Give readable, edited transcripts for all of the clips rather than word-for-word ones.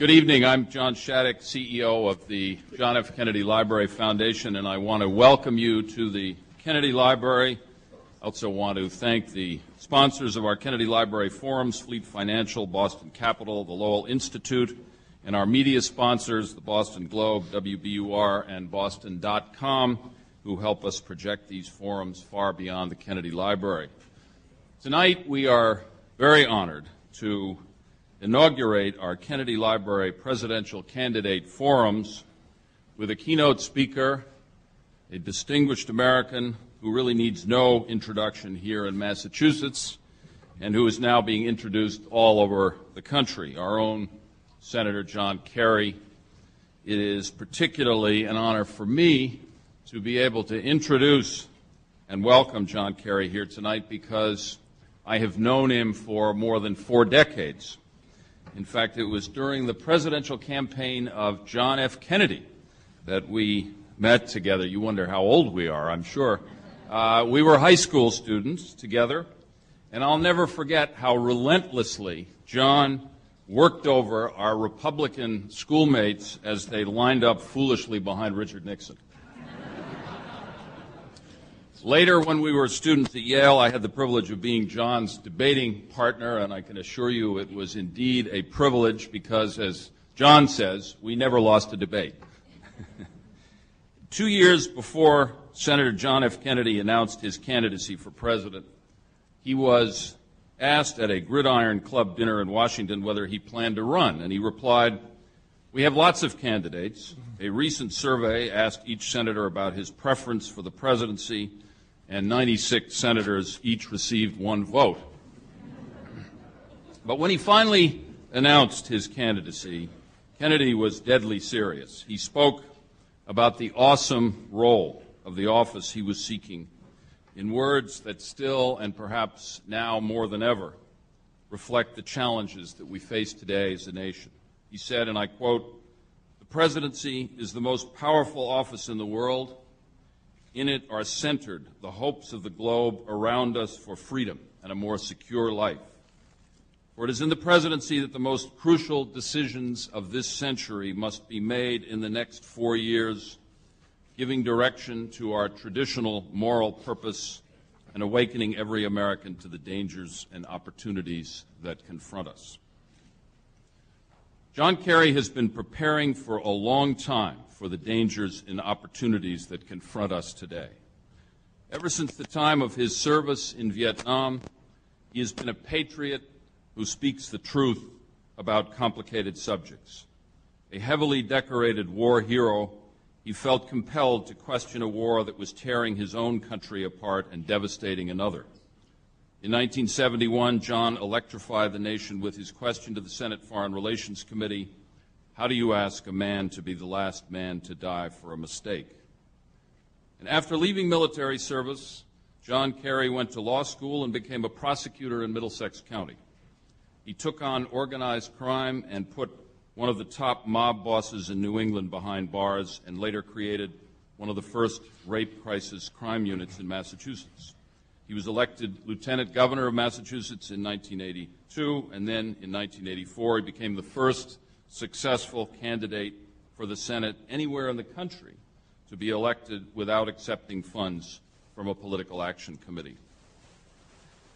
Good evening. I'm John Shattuck, CEO of the John F. Kennedy Library Foundation, and I want to welcome you to the Kennedy Library. I also want to thank the sponsors of our Kennedy Library Forums, Fleet Financial, Boston Capital, the Lowell Institute, and our media sponsors, the Boston Globe, WBUR, and Boston.com, who help us project these forums far beyond the Kennedy Library. Tonight, we are very honored to inaugurate our Kennedy Library Presidential Candidate Forums with a keynote speaker, a distinguished American who really needs no introduction here in Massachusetts and who is now being introduced all over the country, our own Senator John Kerry. It is particularly an honor for me to be able to introduce and welcome John Kerry here tonight because I have known him for more than 4 decades. In fact, it was during the presidential campaign of John F. Kennedy that we met together. You wonder how old we are, I'm sure. We were high school students together, and I'll never forget how relentlessly John worked over our Republican schoolmates as they lined up foolishly behind Richard Nixon. Later, when we were students at Yale, I had the privilege of being John's debating partner, and I can assure you it was indeed a privilege because, as John says, we never lost a debate. 2 years before Senator John F. Kennedy announced his candidacy for president, he was asked at a Gridiron Club dinner in Washington whether he planned to run, and he replied, "We have lots of candidates. A recent survey asked each senator about his preference for the presidency, and 96 senators each received 1 vote." But when he finally announced his candidacy, Kennedy was deadly serious. He spoke about the awesome role of the office he was seeking in words that still, and perhaps now more than ever, reflect the challenges that we face today as a nation. He said, and I quote, "The presidency is the most powerful office in the world. In it are centered the hopes of the globe around us for freedom and a more secure life. For it is in the presidency that the most crucial decisions of this century must be made in the next 4 years, giving direction to our traditional moral purpose and awakening every American to the dangers and opportunities that confront us." John Kerry has been preparing for a long time for the dangers and opportunities that confront us today. Ever since the time of his service in Vietnam, he has been a patriot who speaks the truth about complicated subjects. A heavily decorated war hero, he felt compelled to question a war that was tearing his own country apart and devastating another. In 1971, John electrified the nation with his question to the Senate Foreign Relations Committee, "How do you ask a man to be the last man to die for a mistake?" And after leaving military service, John Kerry went to law school and became a prosecutor in Middlesex County. He took on organized crime and put one of the top mob bosses in New England behind bars, and later created one of the first rape crisis crime units in Massachusetts. He was elected lieutenant governor of Massachusetts in 1982, and then in 1984 he became the first successful candidate for the Senate anywhere in the country to be elected without accepting funds from a political action committee.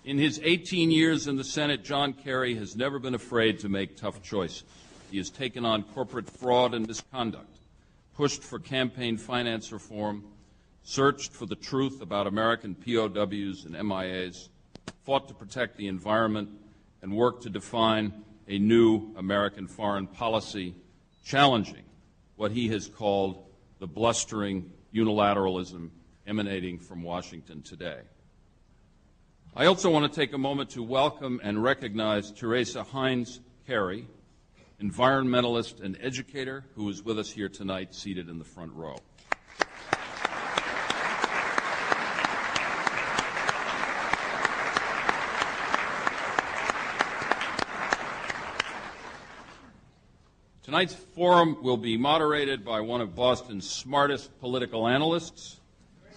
In his 18 years in the Senate, John Kerry has never been afraid to make tough choices. He has taken on corporate fraud and misconduct, pushed for campaign finance reform, searched for the truth about American POWs and MIAs, fought to protect the environment, and worked to define a new American foreign policy, challenging what he has called the blustering unilateralism emanating from Washington today. I also want to take a moment to welcome and recognize Teresa Hines Kerry, environmentalist and educator, who is with us here tonight, seated in the front row. Tonight's forum will be moderated by one of Boston's smartest political analysts.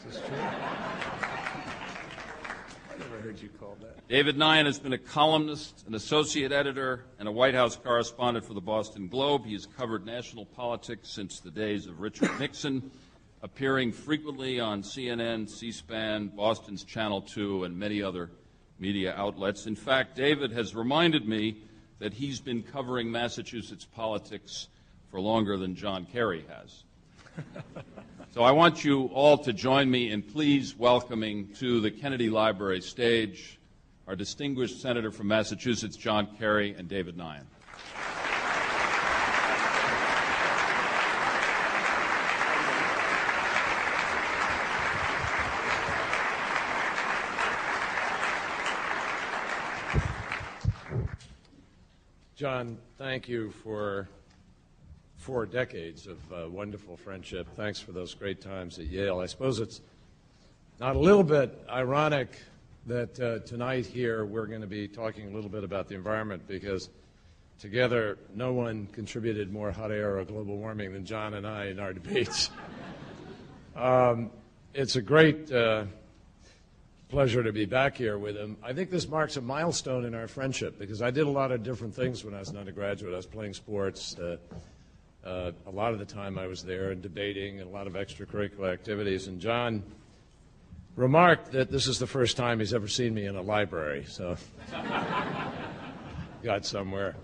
This is true. heard you call that. David Nyan has been a columnist, an associate editor, and a White House correspondent for the Boston Globe. He has covered national politics since the days of Richard Nixon, appearing frequently on CNN, C-SPAN, Boston's Channel 2, and many other media outlets. In fact, David has reminded me that he's been covering Massachusetts politics for longer than John Kerry has. So I want you all to join me in please welcoming to the Kennedy Library stage our distinguished Senator from Massachusetts, John Kerry, and David Nyan. John, thank you for 4 decades of wonderful friendship. Thanks for those great times at Yale. I suppose it's not a little bit ironic that tonight here we're going to be talking a little bit about the environment, because together no one contributed more hot air or global warming than John and I in our debates. It's a great pleasure to be back here with him. I think this marks a milestone in our friendship, because I did a lot of different things when I was an undergraduate. I was playing sports. A lot of the time I was there and debating and a lot of extracurricular activities. And John remarked that this is the first time he's ever seen me in a library, so got somewhere.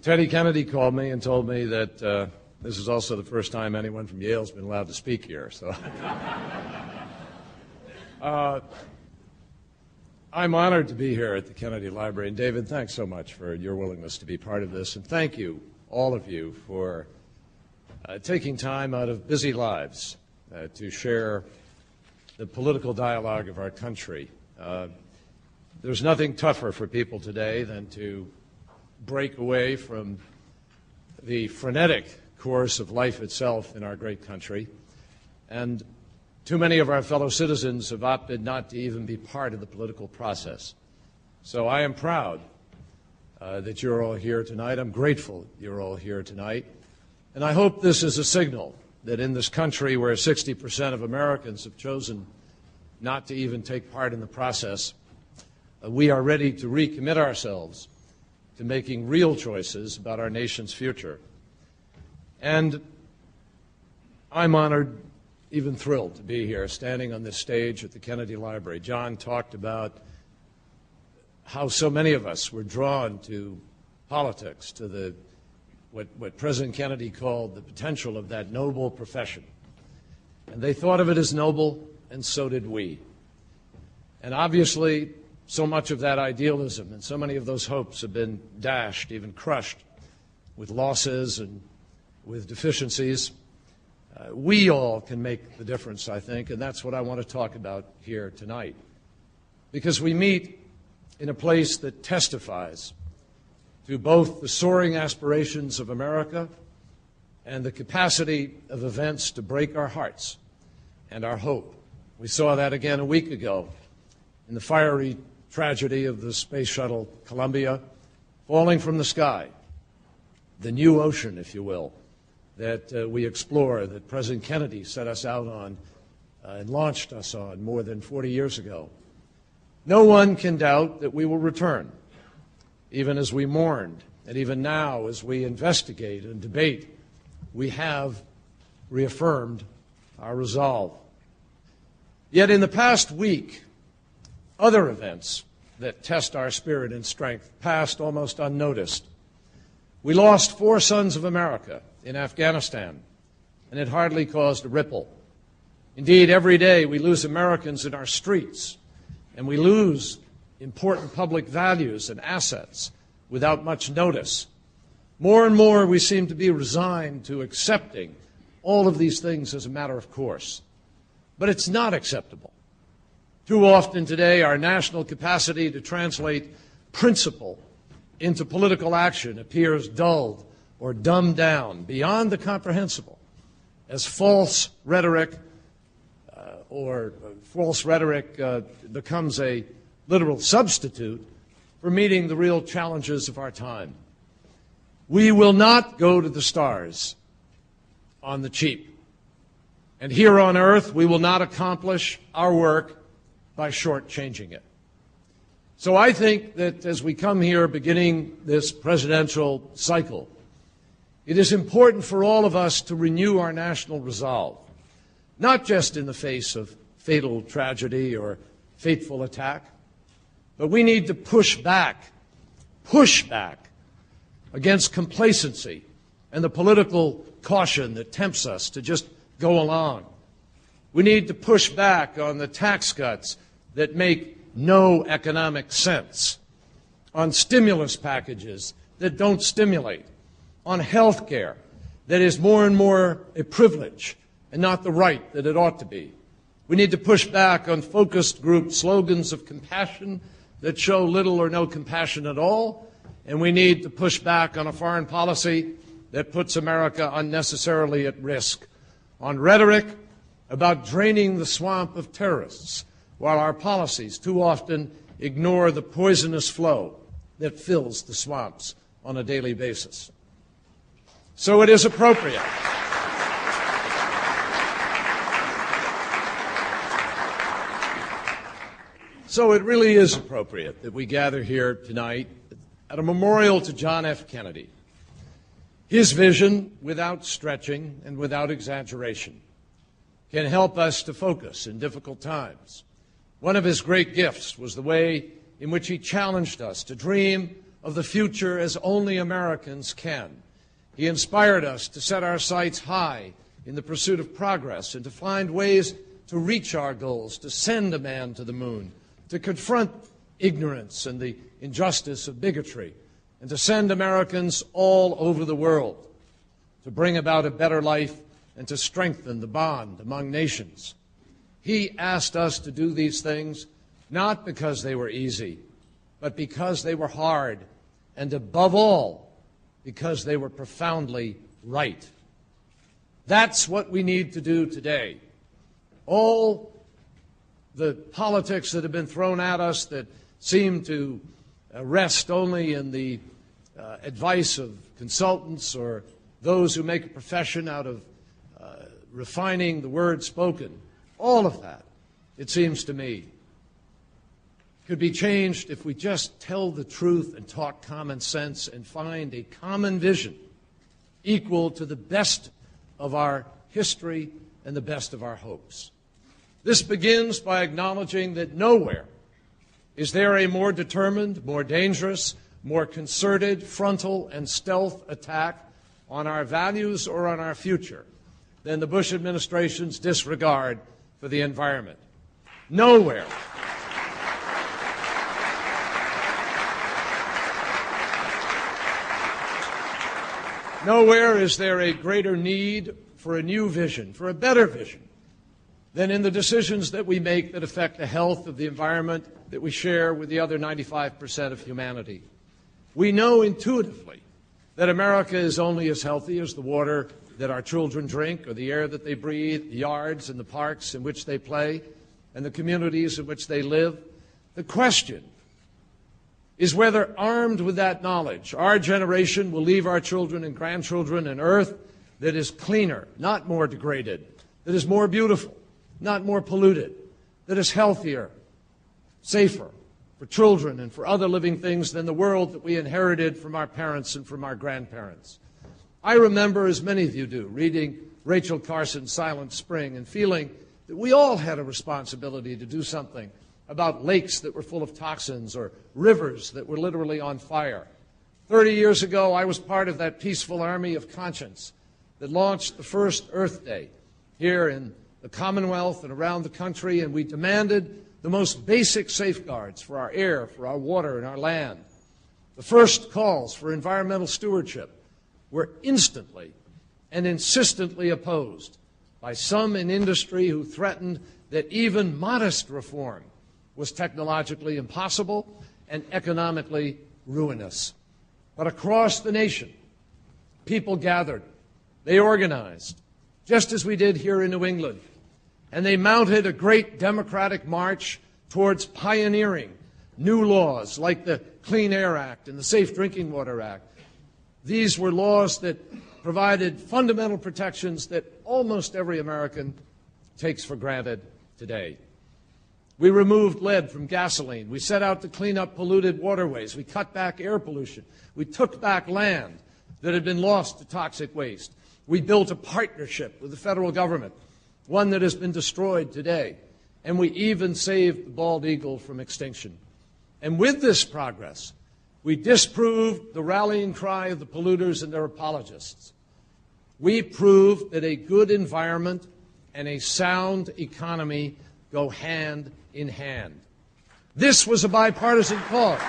Teddy Kennedy called me and told me that this is also the first time anyone from Yale's been allowed to speak here. So I'm honored to be here at the Kennedy Library. And David, thanks so much for your willingness to be part of this. And thank you, all of you, for taking time out of busy lives to share the political dialogue of our country. There's nothing tougher for people today than to break away from the frenetic course of life itself in our great country. And too many of our fellow citizens have opted not to even be part of the political process. So I am proud that you're all here tonight. I'm grateful you're all here tonight. And I hope this is a signal that in this country where 60% of Americans have chosen not to even take part in the process, we are ready to recommit ourselves to making real choices about our nation's future. And I'm honored, even thrilled to be here, standing on this stage at the Kennedy Library. John talked about how so many of us were drawn to politics, to what President Kennedy called the potential of that noble profession. And they thought of it as noble, and so did we. And obviously, so much of that idealism and so many of those hopes have been dashed, even crushed, with losses and with deficiencies. We all can make the difference, I think, and that's what I want to talk about here tonight. Because we meet in a place that testifies to both the soaring aspirations of America and the capacity of events to break our hearts and our hope. We saw that again a week ago in the fiery tragedy of the space shuttle Columbia falling from the sky, the new ocean, if you will, that we explore, that President Kennedy set us out on and launched us on more than 40 years ago. No one can doubt that we will return, even as we mourned, and even now as we investigate and debate, we have reaffirmed our resolve. Yet in the past week, other events that test our spirit and strength passed almost unnoticed. We lost 4 sons of America in Afghanistan, and it hardly caused a ripple. Indeed, every day we lose Americans in our streets, and we lose important public values and assets without much notice. More and more we seem to be resigned to accepting all of these things as a matter of course. But it's not acceptable. Too often today, our national capacity to translate principle into political action appears dulled or dumbed down beyond the comprehensible as false rhetoric becomes a literal substitute for meeting the real challenges of our time. We will not go to the stars on the cheap. And here on earth, we will not accomplish our work by shortchanging it. So I think that as we come here beginning this presidential cycle, it is important for all of us to renew our national resolve, not just in the face of fatal tragedy or fateful attack, but we need to push back against complacency and the political caution that tempts us to just go along. We need to push back on the tax cuts that make no economic sense, on stimulus packages that don't stimulate, on health care that is more and more a privilege and not the right that it ought to be. We need to push back on focused group slogans of compassion that show little or no compassion at all, and we need to push back on a foreign policy that puts America unnecessarily at risk, on rhetoric about draining the swamp of terrorists, while our policies too often ignore the poisonous flow that fills the swamps on a daily basis. So it is appropriate. So it really is appropriate that we gather here tonight at a memorial to John F. Kennedy. His vision, without stretching and without exaggeration, can help us to focus in difficult times. One of his great gifts was the way in which he challenged us to dream of the future as only Americans can. He inspired us to set our sights high in the pursuit of progress and to find ways to reach our goals, to send a man to the moon, to confront ignorance and the injustice of bigotry, and to send Americans all over the world, to bring about a better life and to strengthen the bond among nations. He asked us to do these things not because they were easy, but because they were hard, and above all, because they were profoundly right. That's what we need to do today. All the politics that have been thrown at us that seem to rest only in the advice of consultants or those who make a profession out of refining the word spoken, all of that, it seems to me, could be changed if we just tell the truth and talk common sense and find a common vision equal to the best of our history and the best of our hopes. This begins by acknowledging that nowhere is there a more determined, more dangerous, more concerted, frontal, and stealth attack on our values or on our future than the Bush administration's disregard for the environment. Nowhere. Nowhere is there a greater need for a new vision, for a better vision, than in the decisions that we make that affect the health of the environment that we share with the other 95% of humanity. We know intuitively that America is only as healthy as the water that our children drink or the air that they breathe, the yards and the parks in which they play, and the communities in which they live. The question is whether, armed with that knowledge, our generation will leave our children and grandchildren an earth that is cleaner, not more degraded, that is more beautiful, not more polluted, that is healthier, safer for children and for other living things than the world that we inherited from our parents and from our grandparents. I remember, as many of you do, reading Rachel Carson's Silent Spring and feeling that we all had a responsibility to do something about lakes that were full of toxins or rivers that were literally on fire. 30 years ago, I was part of that peaceful army of conscience that launched the first Earth Day here in the Commonwealth and around the country, and we demanded the most basic safeguards for our air, for our water, and our land. The first calls for environmental stewardship were instantly and insistently opposed by some in industry who threatened that even modest reform was technologically impossible and economically ruinous. But across the nation, people gathered, they organized, just as we did here in New England, and they mounted a great democratic march towards pioneering new laws like the Clean Air Act and the Safe Drinking Water Act. These were laws that provided fundamental protections that almost every American takes for granted today. We removed lead from gasoline. We set out to clean up polluted waterways. We cut back air pollution. We took back land that had been lost to toxic waste. We built a partnership with the federal government, one that has been destroyed today. And we even saved the bald eagle from extinction. And with this progress, we disproved the rallying cry of the polluters and their apologists. We proved that a good environment and a sound economy go hand in hand. This was a bipartisan cause.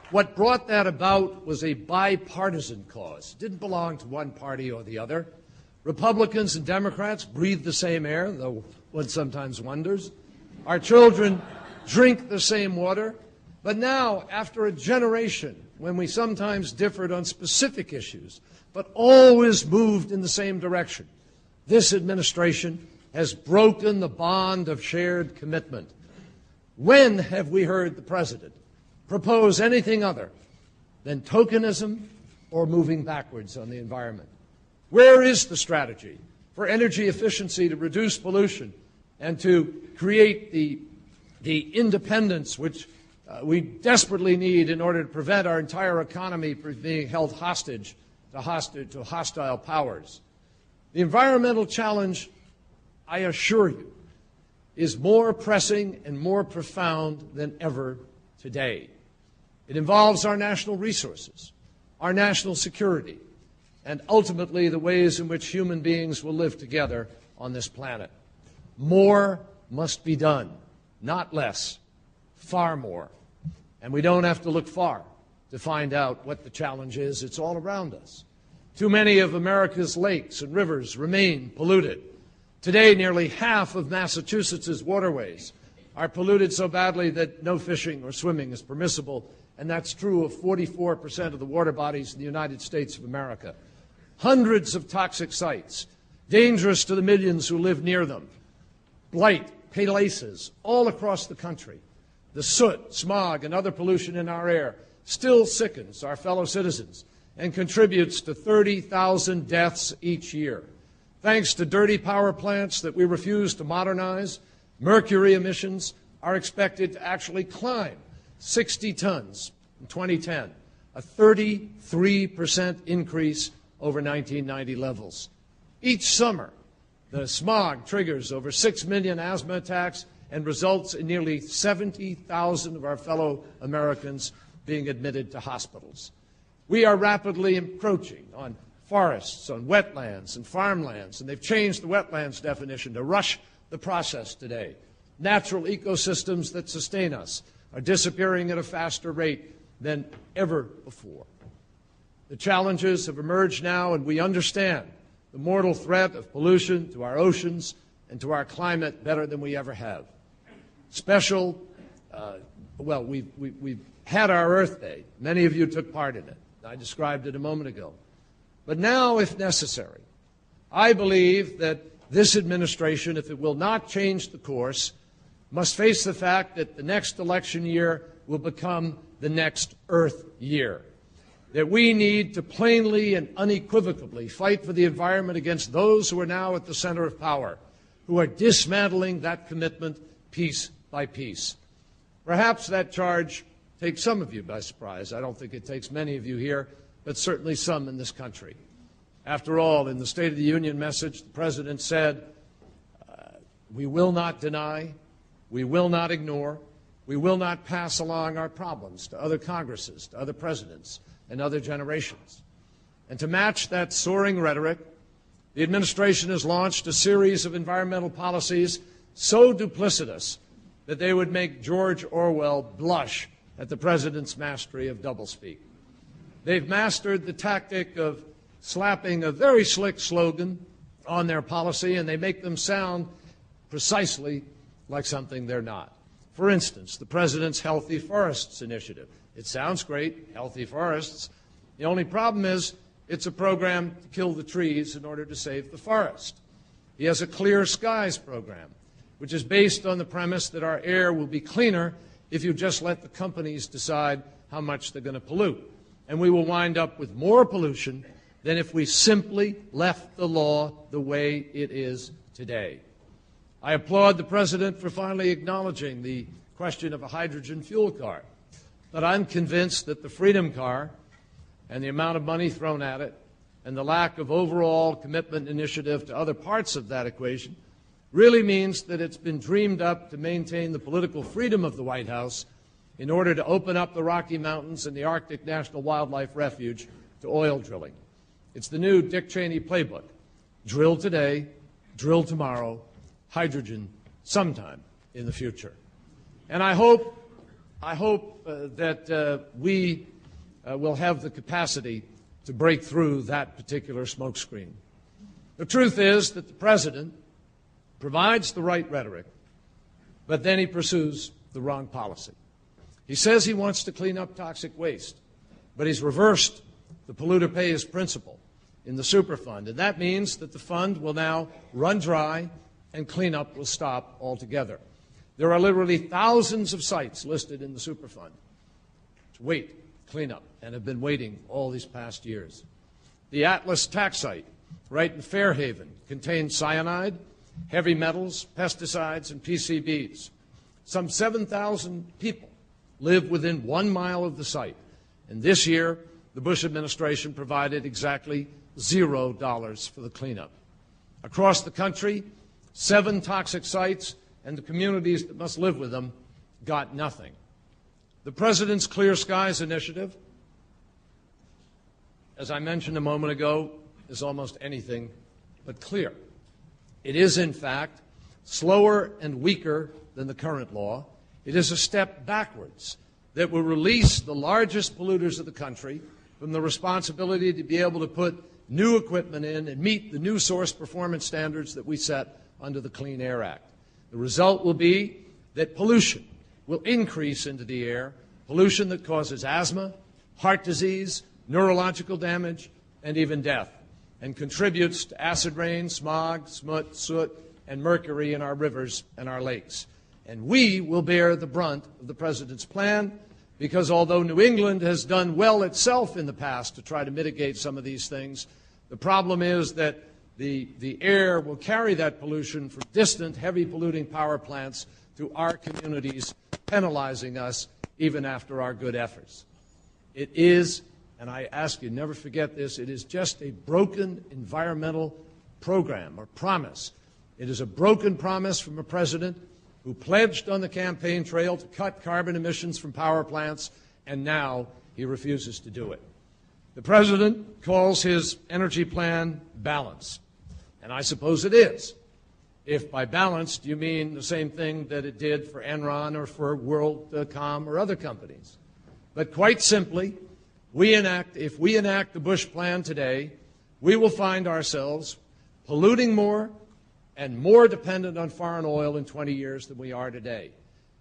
What brought that about was a bipartisan cause. It didn't belong to one party or the other. Republicans and Democrats breathe the same air, though one sometimes wonders. Our children drink the same water. But now, after a generation, when we sometimes differed on specific issues, but always moved in the same direction, this administration has broken the bond of shared commitment. When have we heard the President propose anything other than tokenism or moving backwards on the environment? Where is the strategy for energy efficiency to reduce pollution and to create the independence which we desperately need in order to prevent our entire economy from being held hostage to hostile powers? The environmental challenge, I assure you, is more pressing and more profound than ever today. It involves our national resources, our national security, and ultimately the ways in which human beings will live together on this planet. More must be done, not less, far more. And we don't have to look far to find out what the challenge is. It's all around us. Too many of America's lakes and rivers remain polluted. Today, nearly half of Massachusetts' waterways are polluted so badly that no fishing or swimming is permissible, and that's true of 44% of the water bodies in the United States of America. Hundreds of toxic sites, dangerous to the millions who live near them. Blight, places all across the country. The soot, smog, and other pollution in our air still sickens our fellow citizens and contributes to 30,000 deaths each year. Thanks to dirty power plants that we refuse to modernize, mercury emissions are expected to actually climb 60 tons in 2010, a 33% increase over 1990 levels. Each summer, the smog triggers over 6 million asthma attacks and results in nearly 70,000 of our fellow Americans being admitted to hospitals. We are rapidly encroaching on forests, on wetlands and farmlands, and they've changed the wetlands definition to rush the process today. Natural ecosystems that sustain us are disappearing at a faster rate than ever before. The challenges have emerged now, and we understand the mortal threat of pollution to our oceans and to our climate better than we ever have. We've had our Earth Day. Many of you took part in it. I described it a moment ago. But now, if necessary, I believe that this administration, if it will not change the course, must face the fact that the next election year will become the next Earth year. That we need to plainly and unequivocally fight for the environment against those who are now at the center of power, who are dismantling that commitment piece by piece. Perhaps that charge takes some of you by surprise. I don't think it takes many of you here, but certainly some in this country. After all, in the State of the Union message, the President said, we will not deny, we will not ignore, we will not pass along our problems to other Congresses, to other presidents, and other generations. And to match that soaring rhetoric, the administration has launched a series of environmental policies so duplicitous that they would make George Orwell blush at the President's mastery of doublespeak. They've mastered the tactic of slapping a very slick slogan on their policy, and they make them sound precisely like something they're not. For instance, the President's Healthy Forests Initiative. It sounds great, healthy forests. The only problem is it's a program to kill the trees in order to save the forest. He has a Clear Skies program, which is based on the premise that our air will be cleaner if you just let the companies decide how much they're going to pollute. And we will wind up with more pollution than if we simply left the law the way it is today. I applaud the President for finally acknowledging the question of a hydrogen fuel car, but I'm convinced that the Freedom Car and the amount of money thrown at it and the lack of overall commitment initiative to other parts of that equation really means that it's been dreamed up to maintain the political freedom of the White House in order to open up the Rocky Mountains and the Arctic National Wildlife Refuge to oil drilling. It's the new Dick Cheney playbook. Drill today, drill tomorrow, hydrogen sometime in the future. And I hope that we will have the capacity to break through that particular smokescreen. The truth is that the President provides the right rhetoric, but then he pursues the wrong policy. He says he wants to clean up toxic waste, but he's reversed the polluter pays principle in the Superfund, and that means that the fund will now run dry and cleanup will stop altogether. There are literally thousands of sites listed in the Superfund to wait cleanup and have been waiting all these past years. The Atlas tax site right in Fairhaven contains cyanide, heavy metals, pesticides, and PCBs. Some 7,000 people live within 1 mile of the site, and this year the Bush administration provided exactly $0 for the cleanup. Across the country, 7 toxic sites and the communities that must live with them got nothing. The President's Clear Skies initiative, as I mentioned a moment ago, is almost anything but clear. It is, in fact, slower and weaker than the current law. It is a step backwards that will release the largest polluters of the country from the responsibility to be able to put new equipment in and meet the new source performance standards that we set under the Clean Air Act. The result will be that pollution will increase into the air, pollution that causes asthma, heart disease, neurological damage, and even death, and contributes to acid rain, smog, smut, soot, and mercury in our rivers and our lakes. And we will bear the brunt of the President's plan because although New England has done well itself in the past to try to mitigate some of these things, the problem is that the air will carry that pollution from distant, heavy polluting power plants to our communities, penalizing us even after our good efforts. It is, and I ask you never forget this, it is just a broken environmental program or promise. It is a broken promise from a president who pledged on the campaign trail to cut carbon emissions from power plants, and now he refuses to do it. The President calls his energy plan balanced, and I suppose it is, if by balanced you mean the same thing that it did for Enron or for WorldCom or other companies. But quite simply, if we enact the Bush plan today, we will find ourselves polluting more and more dependent on foreign oil in 20 years than we are today.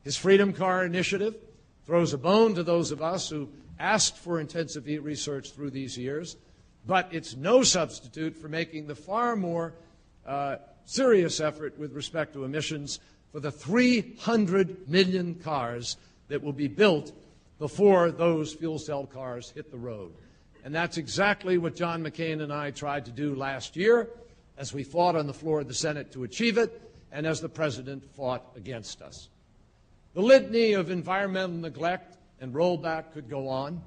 His Freedom Car initiative throws a bone to those of us who asked for intensive research through these years, but it's no substitute for making the far more serious effort with respect to emissions for the 300 million cars that will be built before those fuel cell cars hit the road. And that's exactly what John McCain and I tried to do last year as we fought on the floor of the Senate to achieve it and as the President fought against us. The litany of environmental neglect and rollback could go on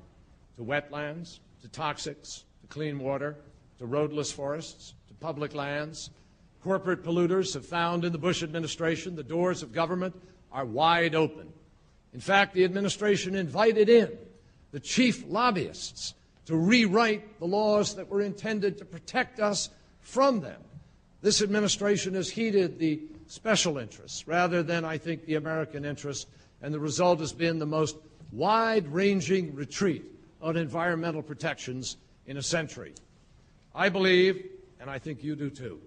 to wetlands, to toxics, to clean water, to roadless forests, to public lands. Corporate polluters have found in the Bush administration the doors of government are wide open. In fact, the administration invited in the chief lobbyists to rewrite the laws that were intended to protect us from them. This administration has heeded the special interests rather than, I think, the American interest, and the result has been the most wide-ranging retreat on environmental protections in a century. I believe, and I think you do too,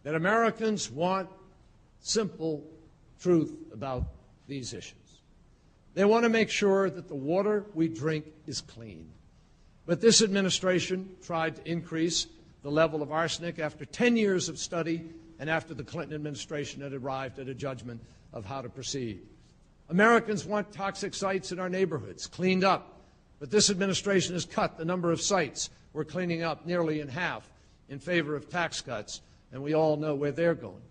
that Americans want simple truth about these issues. They want to make sure that the water we drink is clean. But this administration tried to increase the level of arsenic after 10 years of study and after the Clinton administration had arrived at a judgment of how to proceed. Americans want toxic sites in our neighborhoods cleaned up But this administration has cut the number of sites we're cleaning up nearly in half in favor of tax cuts, and we all know where they're going.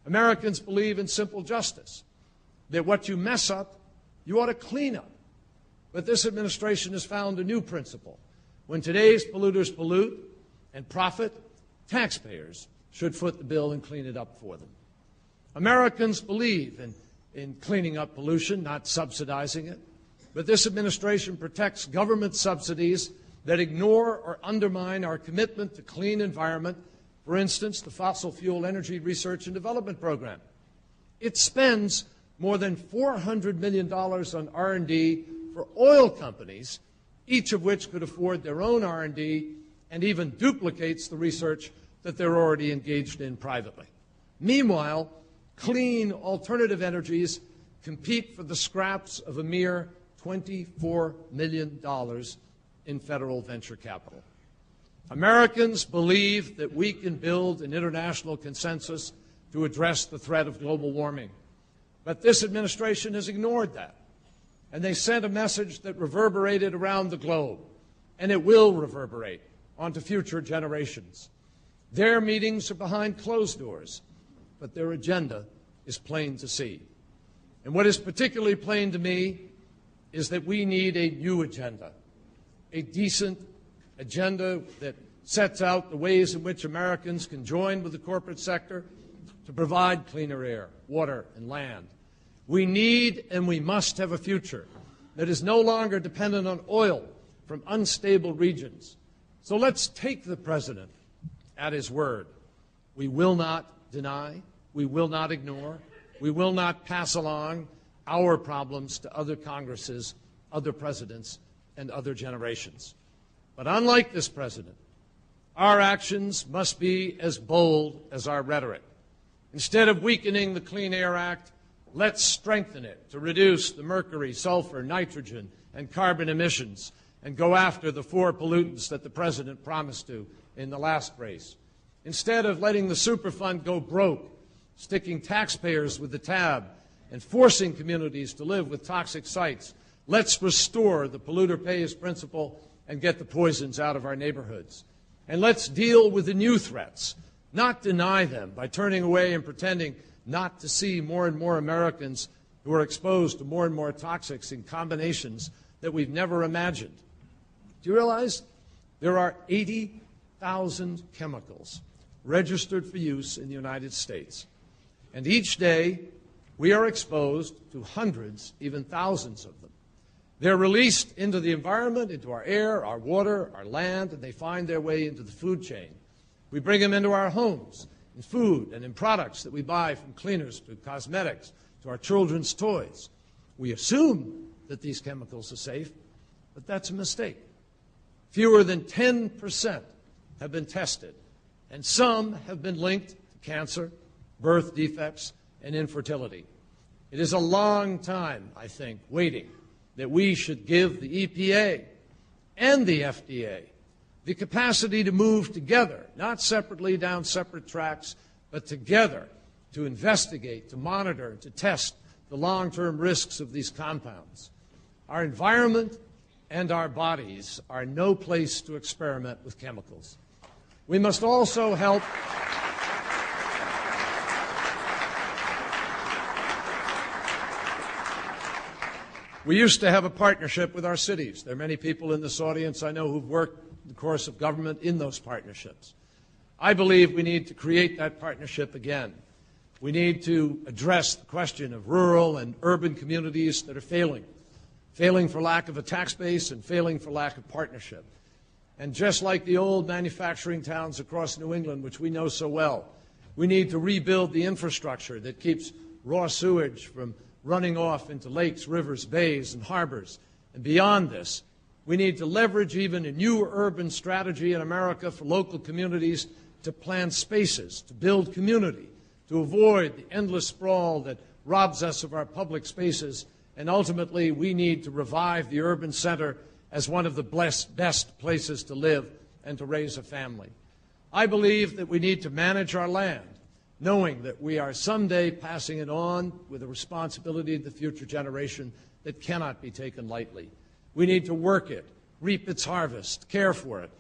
Americans believe in simple justice, that what you mess up, you ought to clean up. But this administration has found a new principle. When today's polluters pollute and profit, taxpayers should foot the bill and clean it up for them. Americans believe in cleaning up pollution, not subsidizing it. But this administration protects government subsidies that ignore or undermine our commitment to clean environment, for instance, the Fossil Fuel Energy Research and Development Program. It spends more than $400 million on R&D for oil companies, each of which could afford their own R&D and even duplicates the research that they're already engaged in privately. Meanwhile, clean alternative energies compete for the scraps of a mere $24 million in federal venture capital. Americans believe that we can build an international consensus to address the threat of global warming. But this administration has ignored that. And they sent a message that reverberated around the globe, and it will reverberate onto future generations. Their meetings are behind closed doors, but their agenda is plain to see. And what is particularly plain to me is that we need a new agenda, a decent agenda that sets out the ways in which Americans can join with the corporate sector to provide cleaner air, water, and land. We need and we must have a future that is no longer dependent on oil from unstable regions. So let's take the President at his word. We will not deny, we will not ignore, we will not pass along our problems to other Congresses, other presidents, and other generations. But unlike this President, our actions must be as bold as our rhetoric. Instead of weakening the Clean Air Act, let's strengthen it to reduce the mercury, sulfur, nitrogen, and carbon emissions and go after the 4 pollutants that the President promised to in the last race. Instead of letting the Superfund go broke, sticking taxpayers with the tab, and forcing communities to live with toxic sites, let's restore the polluter pays principle and get the poisons out of our neighborhoods. And let's deal with the new threats, not deny them by turning away and pretending not to see more and more Americans who are exposed to more and more toxics in combinations that we've never imagined. Do you realize there are 80,000 chemicals registered for use in the United States? And each day, we are exposed to hundreds, even thousands of them. They're released into the environment, into our air, our water, our land, and they find their way into the food chain. We bring them into our homes, in food and in products that we buy, from cleaners to cosmetics to our children's toys. We assume that these chemicals are safe, but that's a mistake. Fewer than 10% have been tested, and some have been linked to cancer, birth defects, and infertility. It is a long time, I think, waiting that we should give the EPA and the FDA the capacity to move together, not separately down separate tracks, but together to investigate, to monitor, to test the long-term risks of these compounds. Our environment and our bodies are no place to experiment with chemicals. We must also help We used to have a partnership with our cities. There are many people in this audience I know who've worked in the course of government in those partnerships. I believe we need to create that partnership again. We need to address the question of rural and urban communities that are failing for lack of a tax base and failing for lack of partnership. And just like the old manufacturing towns across New England, which we know so well, we need to rebuild the infrastructure that keeps raw sewage from running off into lakes, rivers, bays, and harbors. And beyond this, we need to leverage even a new urban strategy in America for local communities to plan spaces, to build community, to avoid the endless sprawl that robs us of our public spaces. And ultimately, we need to revive the urban center as one of the best places to live and to raise a family. I believe that we need to manage our land, knowing that we are someday passing it on with a responsibility to the future generation that cannot be taken lightly. We need to work it, reap its harvest, care for it.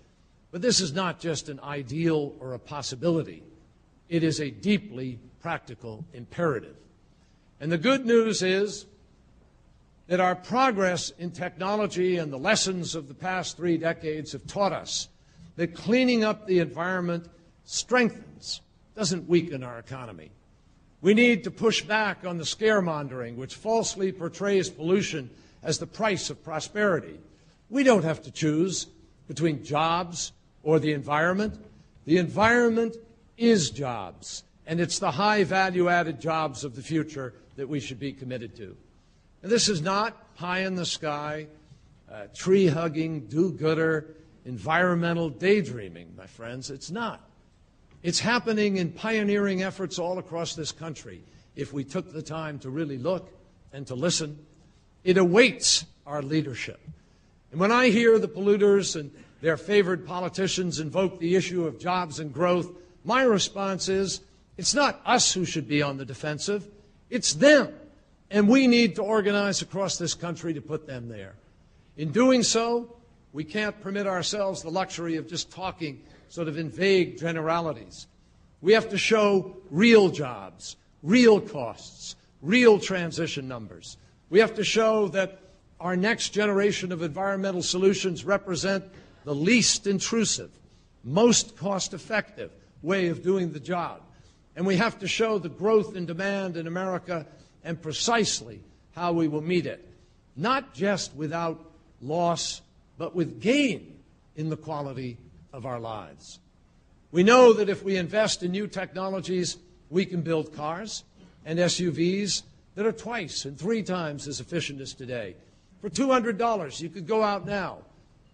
But this is not just an ideal or a possibility. It is a deeply practical imperative. And the good news is that our progress in technology and the lessons of the past 3 decades have taught us that cleaning up the environment strengthens, doesn't weaken our economy. We need to push back on the scaremongering which falsely portrays pollution as the price of prosperity. We don't have to choose between jobs or the environment. The environment is jobs, and it's the high value-added jobs of the future that we should be committed to. And this is not pie-in-the-sky, tree-hugging, do-gooder, environmental daydreaming, my friends. It's not. It's happening in pioneering efforts all across this country. If we took the time to really look and to listen, it awaits our leadership. And when I hear the polluters and their favored politicians invoke the issue of jobs and growth, my response is, it's not us who should be on the defensive, it's them. And we need to organize across this country to put them there. In doing so, we can't permit ourselves the luxury of just talking sort of in vague generalities. We have to show real jobs, real costs, real transition numbers. We have to show that our next generation of environmental solutions represent the least intrusive, most cost-effective way of doing the job. And we have to show the growth in demand in America and precisely how we will meet it, not just without loss, but with gain in the quality of our lives. We know that if we invest in new technologies, we can build cars and SUVs that are twice and 3 times as efficient as today. For $200, you could go out now,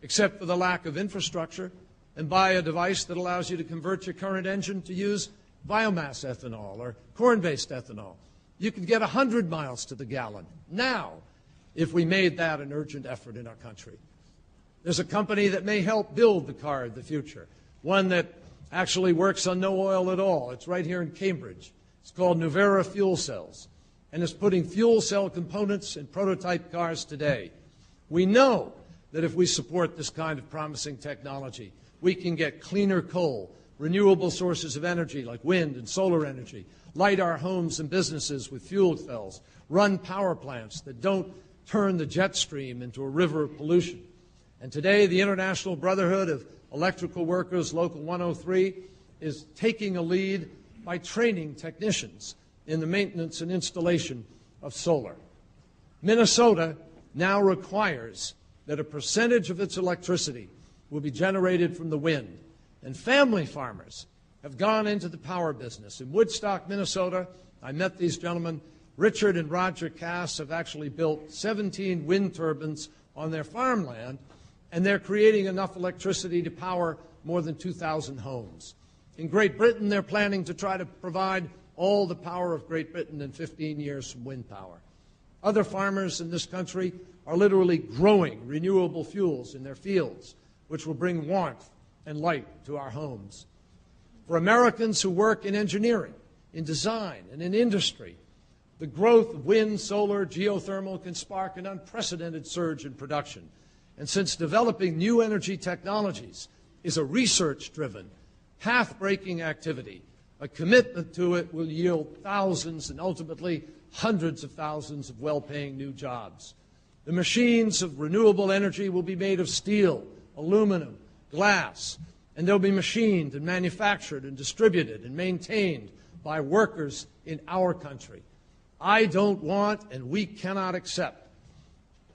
except for the lack of infrastructure, and buy a device that allows you to convert your current engine to use biomass ethanol or corn-based ethanol. You could get 100 miles to the gallon now if we made that an urgent effort in our country. There's a company that may help build the car of the future, one that actually works on no oil at all. It's right here in Cambridge. It's called Nuvera Fuel Cells, and it's putting fuel cell components in prototype cars today. We know that if we support this kind of promising technology, we can get cleaner coal, renewable sources of energy like wind and solar energy, light our homes and businesses with fuel cells, run power plants that don't turn the jet stream into a river of pollution. And today, the International Brotherhood of Electrical Workers, Local 103, is taking a lead by training technicians in the maintenance and installation of solar. Minnesota now requires that a percentage of its electricity will be generated from the wind. And family farmers have gone into the power business. In Woodstock, Minnesota, I met these gentlemen. Richard and Roger Cass have actually built 17 wind turbines on their farmland, and they're creating enough electricity to power more than 2,000 homes. In Great Britain, they're planning to try to provide all the power of Great Britain in 15 years from wind power. Other farmers in this country are literally growing renewable fuels in their fields, which will bring warmth and light to our homes. For Americans who work in engineering, in design, and in industry, the growth of wind, solar, geothermal can spark an unprecedented surge in production. And since developing new energy technologies is a research-driven, path-breaking activity, a commitment to it will yield thousands and ultimately hundreds of thousands of well-paying new jobs. The machines of renewable energy will be made of steel, aluminum, glass, and they'll be machined and manufactured and distributed and maintained by workers in our country. I don't want, and we cannot accept,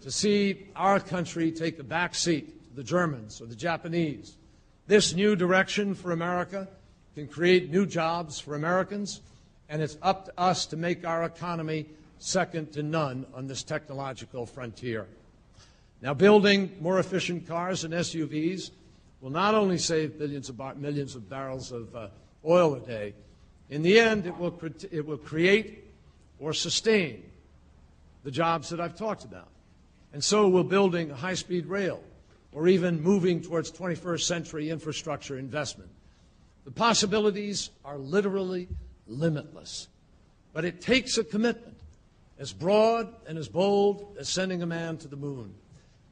to see our country take a back seat to the Germans or the Japanese. This new direction for America can create new jobs for Americans, and it's up to us to make our economy second to none on this technological frontier. Now, building more efficient cars and SUVs will not only save millions of barrels of oil a day. In the end, it will create or sustain the jobs that I've talked about. And so will building a high-speed rail or even moving towards 21st century infrastructure investment. The possibilities are literally limitless. But it takes a commitment as broad and as bold as sending a man to the moon.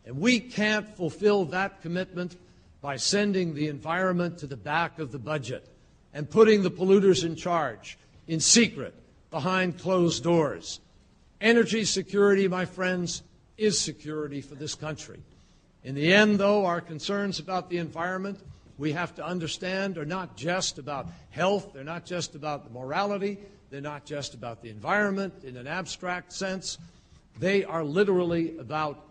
And we can't fulfill that commitment by sending the environment to the back of the budget and putting the polluters in charge in secret behind closed doors. Energy security, my friends, is security for this country. In the end, though, our concerns about the environment, we have to understand, are not just about health, they're not just about the morality, they're not just about the environment in an abstract sense. They are literally about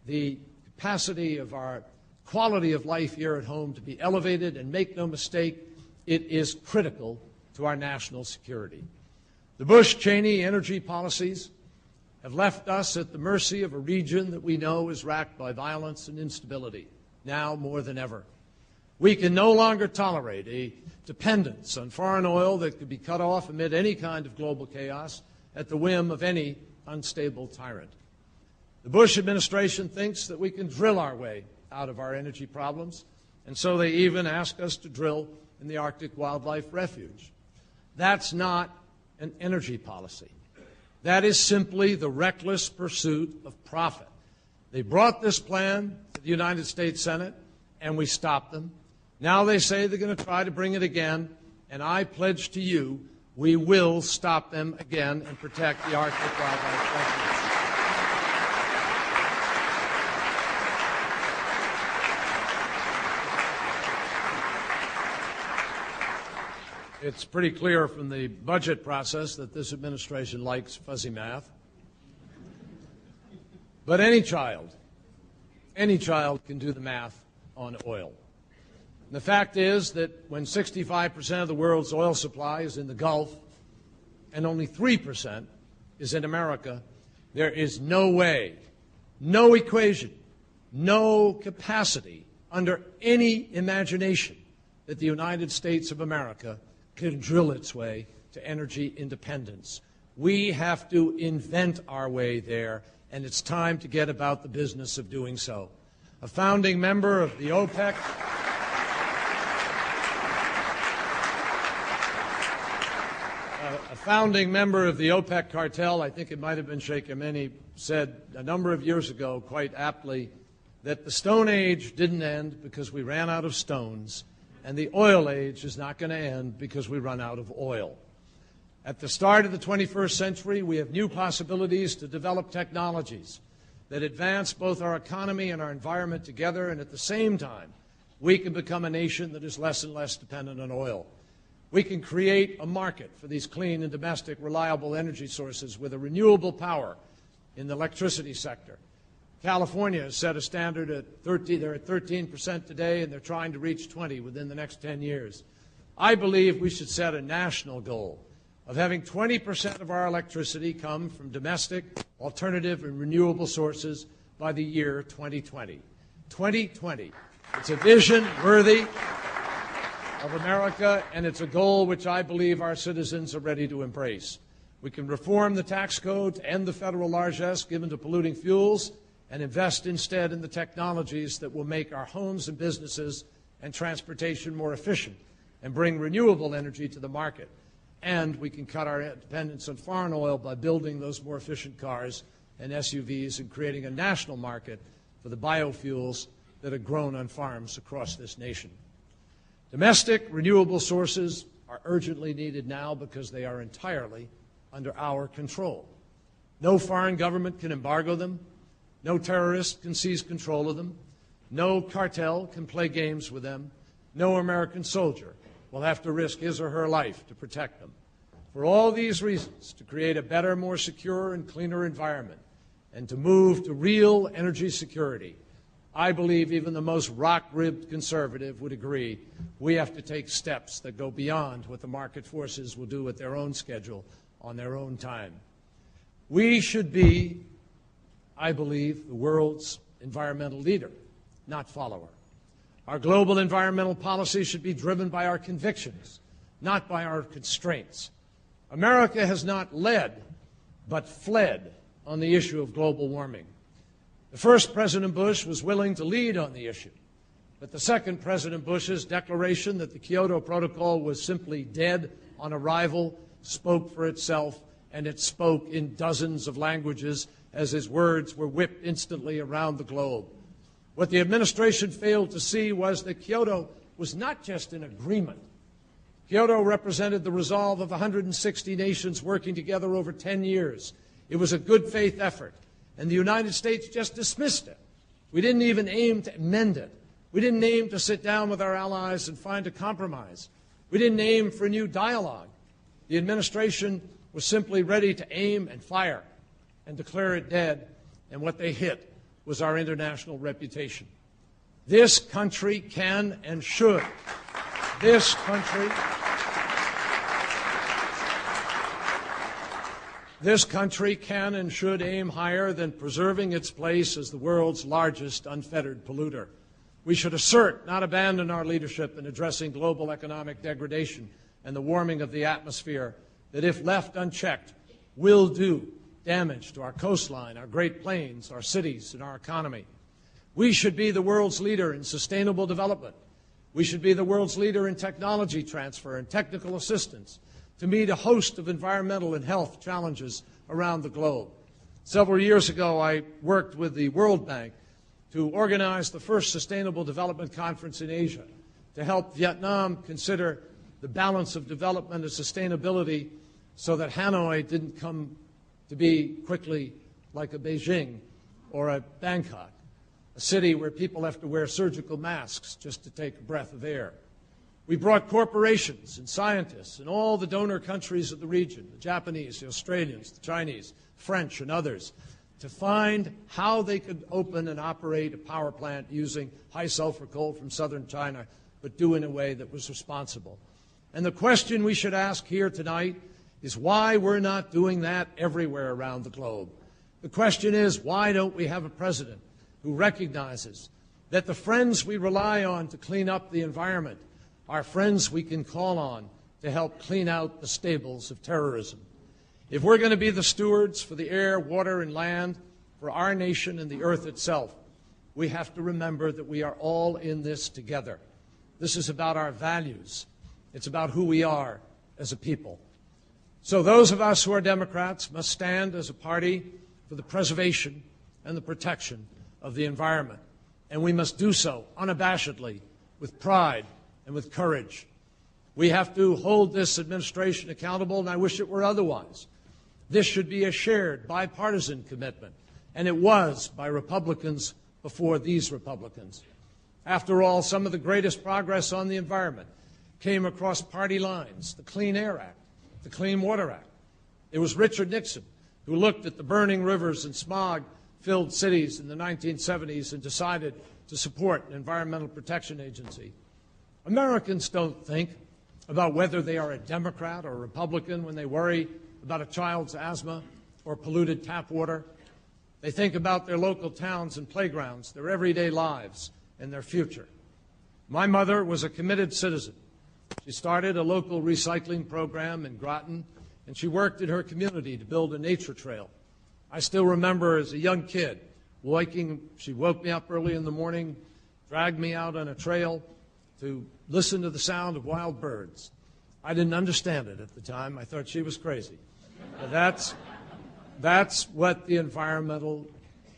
the capacity of our quality of life here at home to be elevated, and make no mistake, it is critical to our national security. The Bush-Cheney energy policies have left us at the mercy of a region that we know is racked by violence and instability, now more than ever. We can no longer tolerate a dependence on foreign oil that could be cut off amid any kind of global chaos at the whim of any unstable tyrant. The Bush administration thinks that we can drill our way out of our energy problems, and so they even ask us to drill in the Arctic Wildlife Refuge. That's not an energy policy. That is simply the reckless pursuit of profit. They brought this plan to the United States Senate, and we stopped them. Now they say they're going to try to bring it again, and I pledge to you we will stop them again and protect the Arctic Wildlife Refuge. It's pretty clear from the budget process that this administration likes fuzzy math. But any child can do the math on oil. And the fact is that when 65% of the world's oil supply is in the Gulf and only 3% is in America, there is no way, no equation, no capacity under any imagination that the United States of America can drill its way to energy independence. We have to invent our way there, and it's time to get about the business of doing so. A founding member of the OPEC, cartel, I think it might have been Sheikh Yemeni, said a number of years ago, quite aptly, that the Stone Age didn't end because we ran out of stones, and the oil age is not going to end because we run out of oil. At the start of the 21st century, we have new possibilities to develop technologies that advance both our economy and our environment together, and at the same time, we can become a nation that is less and less dependent on oil. We can create a market for these clean and domestic, reliable energy sources with a renewable power in the electricity sector. California has set a standard at 13. They're at 13% today, and they're trying to reach 20 within the next 10 years. I believe we should set a national goal of having 20% of our electricity come from domestic, alternative, and renewable sources by the year 2020. 2020. It's a vision worthy of America, and it's a goal which I believe our citizens are ready to embrace. We can reform the tax code to end the federal largesse given to polluting fuels and invest instead in the technologies that will make our homes and businesses and transportation more efficient and bring renewable energy to the market. And we can cut our dependence on foreign oil by building those more efficient cars and SUVs and creating a national market for the biofuels that are grown on farms across this nation. Domestic renewable sources are urgently needed now because they are entirely under our control. No foreign government can embargo them. No terrorist can seize control of them. No cartel can play games with them. No American soldier will have to risk his or her life to protect them. For all these reasons, to create a better, more secure and cleaner environment and to move to real energy security, I believe even the most rock-ribbed conservative would agree we have to take steps that go beyond what the market forces will do at their own schedule on their own time. We should be, I believe, the world's environmental leader, not follower. Our global environmental policy should be driven by our convictions, not by our constraints. America has not led, but fled on the issue of global warming. The first President Bush was willing to lead on the issue, but the second President Bush's declaration that the Kyoto Protocol was simply dead on arrival spoke for itself, and it spoke in dozens of languages as his words were whipped instantly around the globe. What the administration failed to see was that Kyoto was not just an agreement. Kyoto represented the resolve of 160 nations working together over 10 years. It was a good faith effort, and the United States just dismissed it. We didn't even aim to amend it. We didn't aim to sit down with our allies and find a compromise. We didn't aim for a new dialogue. The administration was simply ready to aim and fire and declare it dead, and what they hit was our international reputation. This country can and should. This country can and should aim higher than preserving its place as the world's largest unfettered polluter. We should assert, not abandon, our leadership in addressing global economic degradation and the warming of the atmosphere that, if left unchecked, will do damage to our coastline, our Great Plains, our cities, and our economy. We should be the world's leader in sustainable development. We should be the world's leader in technology transfer and technical assistance to meet a host of environmental and health challenges around the globe. Several years ago, I worked with the World Bank to organize the first Sustainable Development Conference in Asia to help Vietnam consider the balance of development and sustainability so that Hanoi didn't come to be quickly like a Beijing or a Bangkok, a city where people have to wear surgical masks just to take a breath of air. We brought corporations and scientists and all the donor countries of the region, the Japanese, the Australians, the Chinese, French, and others, to find how they could open and operate a power plant using high-sulfur coal from southern China, but do it in a way that was responsible. And the question we should ask here tonight is why we're not doing that everywhere around the globe. The question is, why don't we have a president who recognizes that the friends we rely on to clean up the environment are friends we can call on to help clean out the stables of terrorism? If we're going to be the stewards for the air, water, and land, for our nation and the earth itself, we have to remember that we are all in this together. This is about our values. It's about who we are as a people. So those of us who are Democrats must stand as a party for the preservation and the protection of the environment. And we must do so unabashedly, with pride and with courage. We have to hold this administration accountable, and I wish it were otherwise. This should be a shared bipartisan commitment, and it was by Republicans before these Republicans. After all, some of the greatest progress on the environment came across party lines: the Clean Air Act, the Clean Water Act. It was Richard Nixon who looked at the burning rivers and smog-filled cities in the 1970s and decided to support an environmental protection agency. Americans don't think about whether they are a Democrat or a Republican when they worry about a child's asthma or polluted tap water. They think about their local towns and playgrounds, their everyday lives, and their future. My mother was a committed citizen. She started a local recycling program in Groton, and she worked in her community to build a nature trail. I still remember as a young kid, she woke me up early in the morning, dragged me out on a trail to listen to the sound of wild birds. I didn't understand it at the time. I thought she was crazy. But that's what the environmental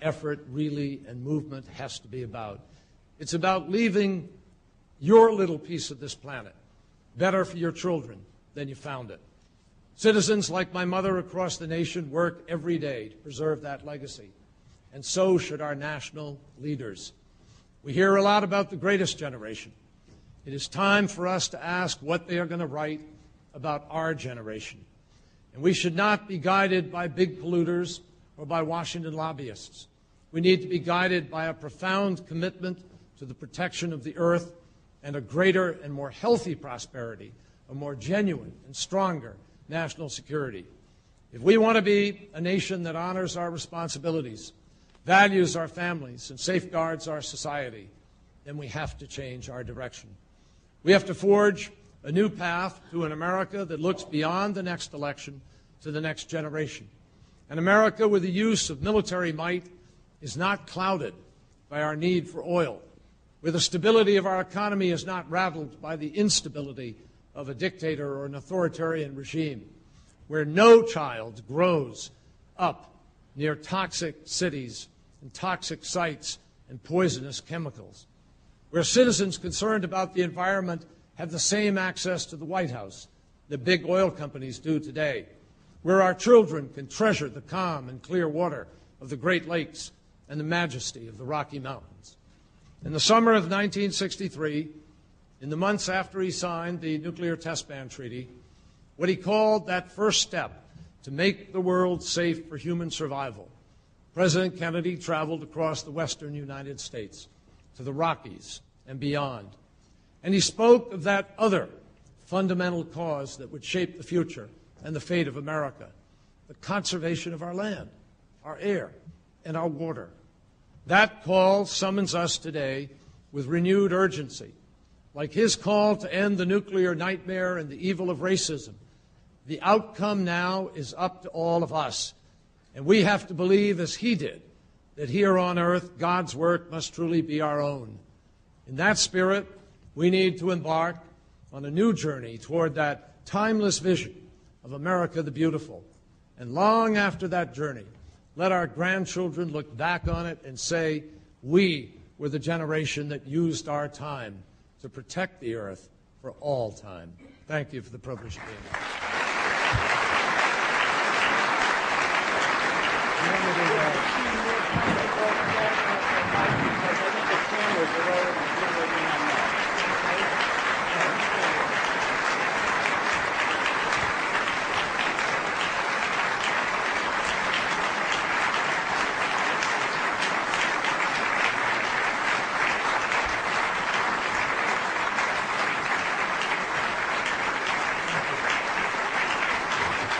effort really and movement has to be about. It's about leaving your little piece of this planet better for your children than you found it. Citizens like my mother across the nation work every day to preserve that legacy, and so should our national leaders. We hear a lot about the greatest generation. It is time for us to ask what they are going to write about our generation. And we should not be guided by big polluters or by Washington lobbyists. We need to be guided by a profound commitment to the protection of the earth and a greater and more healthy prosperity, a more genuine and stronger national security. If we want to be a nation that honors our responsibilities, values our families, and safeguards our society, then we have to change our direction. We have to forge a new path to an America that looks beyond the next election to the next generation. An America where the use of military might is not clouded by our need for oil, where the stability of our economy is not rattled by the instability of a dictator or an authoritarian regime, where no child grows up near toxic cities and toxic sites and poisonous chemicals, where citizens concerned about the environment have the same access to the White House that big oil companies do today, where our children can treasure the calm and clear water of the Great Lakes and the majesty of the Rocky Mountains. In the summer of 1963, in the months after he signed the Nuclear Test Ban Treaty, what he called that first step to make the world safe for human survival, President Kennedy traveled across the western United States to the Rockies and beyond. And he spoke of that other fundamental cause that would shape the future and the fate of America, the conservation of our land, our air, and our water. That call summons us today with renewed urgency. Like his call to end the nuclear nightmare and the evil of racism, the outcome now is up to all of us. And we have to believe, as he did, that here on earth, God's work must truly be our own. In that spirit, we need to embark on a new journey toward that timeless vision of America the Beautiful. And long after that journey, let our grandchildren look back on it and say, we were the generation that used our time to protect the earth for all time. Thank you for the privilege of being here.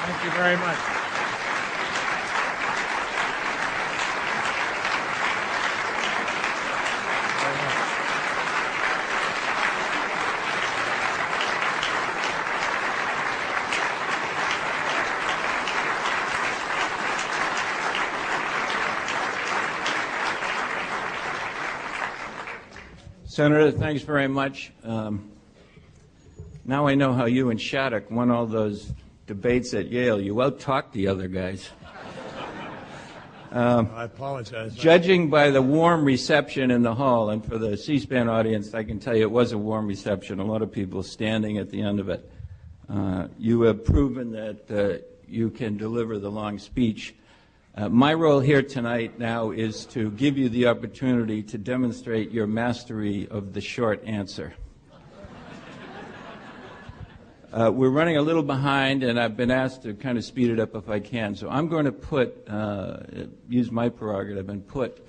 Thank you very much. Senator, thanks very much. Now I know how you and Shattuck won all those debates at Yale. You out-talked the other guys. I apologize. Judging by the warm reception in the hall, and for the C-SPAN audience, I can tell you it was a warm reception. A lot of people standing at the end of it. You have proven that you can deliver the long speech. My role here tonight now is to give you the opportunity to demonstrate your mastery of the short answer. We're running a little behind, and I've been asked to kind of speed it up if I can. So I'm going to use my prerogative and put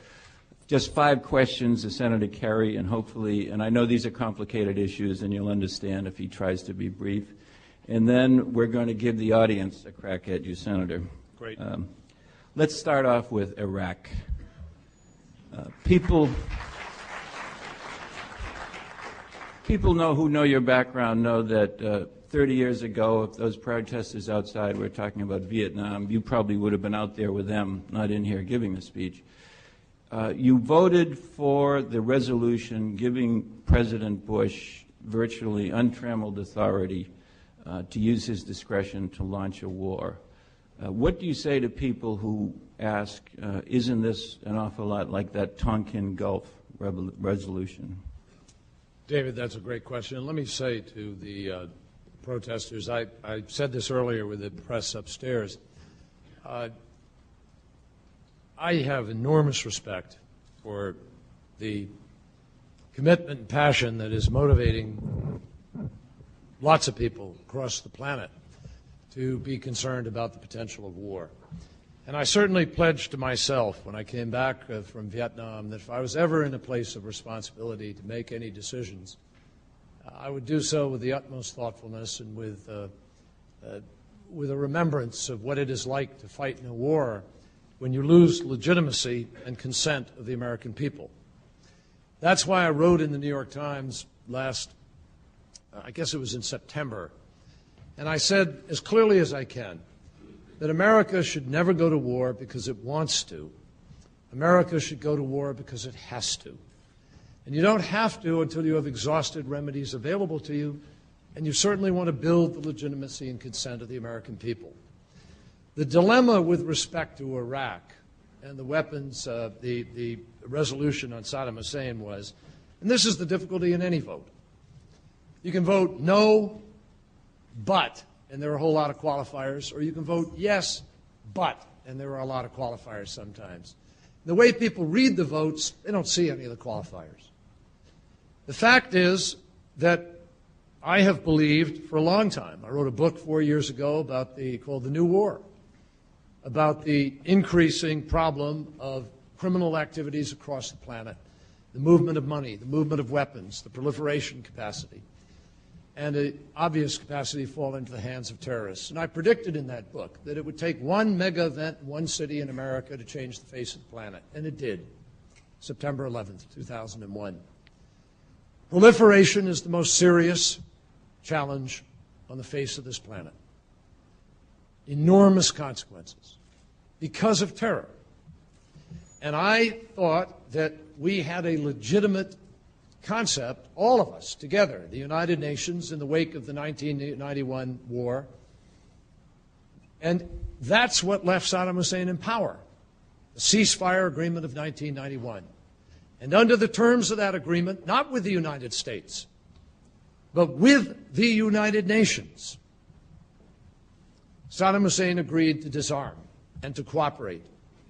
just 5 questions to Senator Kerry, and hopefully, and I know these are complicated issues, and you'll understand if he tries to be brief. And then we're going to give the audience a crack at you, Senator. Great. Let's start off with Iraq. People who know your background know that 30 years ago, if those protesters outside were talking about Vietnam, you probably would have been out there with them, not in here giving the speech. You voted for the resolution giving President Bush virtually untrammeled authority to use his discretion to launch a war. What do you say to people who ask, isn't this an awful lot like that Tonkin Gulf resolution? David, that's a great question. And let me say to the protesters, I said this earlier with the press upstairs, I have enormous respect for the commitment and passion that is motivating lots of people across the planet to be concerned about the potential of war. And I certainly pledged to myself when I came back from Vietnam that if I was ever in a place of responsibility to make any decisions, I would do so with the utmost thoughtfulness and with a remembrance of what it is like to fight in a war when you lose legitimacy and consent of the American people. That's why I wrote in the New York Times I guess it was in September, and I said as clearly as I can that America should never go to war because it wants to. America should go to war because it has to. And you don't have to until you have exhausted remedies available to you, and you certainly want to build the legitimacy and consent of the American people. The dilemma with respect to Iraq and the weapons, the resolution on Saddam Hussein was, and this is the difficulty in any vote, you can vote no, but, and there are a whole lot of qualifiers, or you can vote yes, but, and there are a lot of qualifiers sometimes. The way people read the votes, they don't see any of the qualifiers. The fact is that I have believed for a long time, I wrote a book 4 years ago called The New War, about the increasing problem of criminal activities across the planet, the movement of money, the movement of weapons, the proliferation capacity, and the obvious capacity to fall into the hands of terrorists. And I predicted in that book that it would take one mega event in one city in America to change the face of the planet, and it did, September 11th, 2001. Proliferation is the most serious challenge on the face of this planet. Enormous consequences because of terror. And I thought that we had a legitimate concept, all of us together, the United Nations in the wake of the 1991 war, and that's what left Saddam Hussein in power, the ceasefire agreement of 1991. And under the terms of that agreement, not with the United States, but with the United Nations, Saddam Hussein agreed to disarm and to cooperate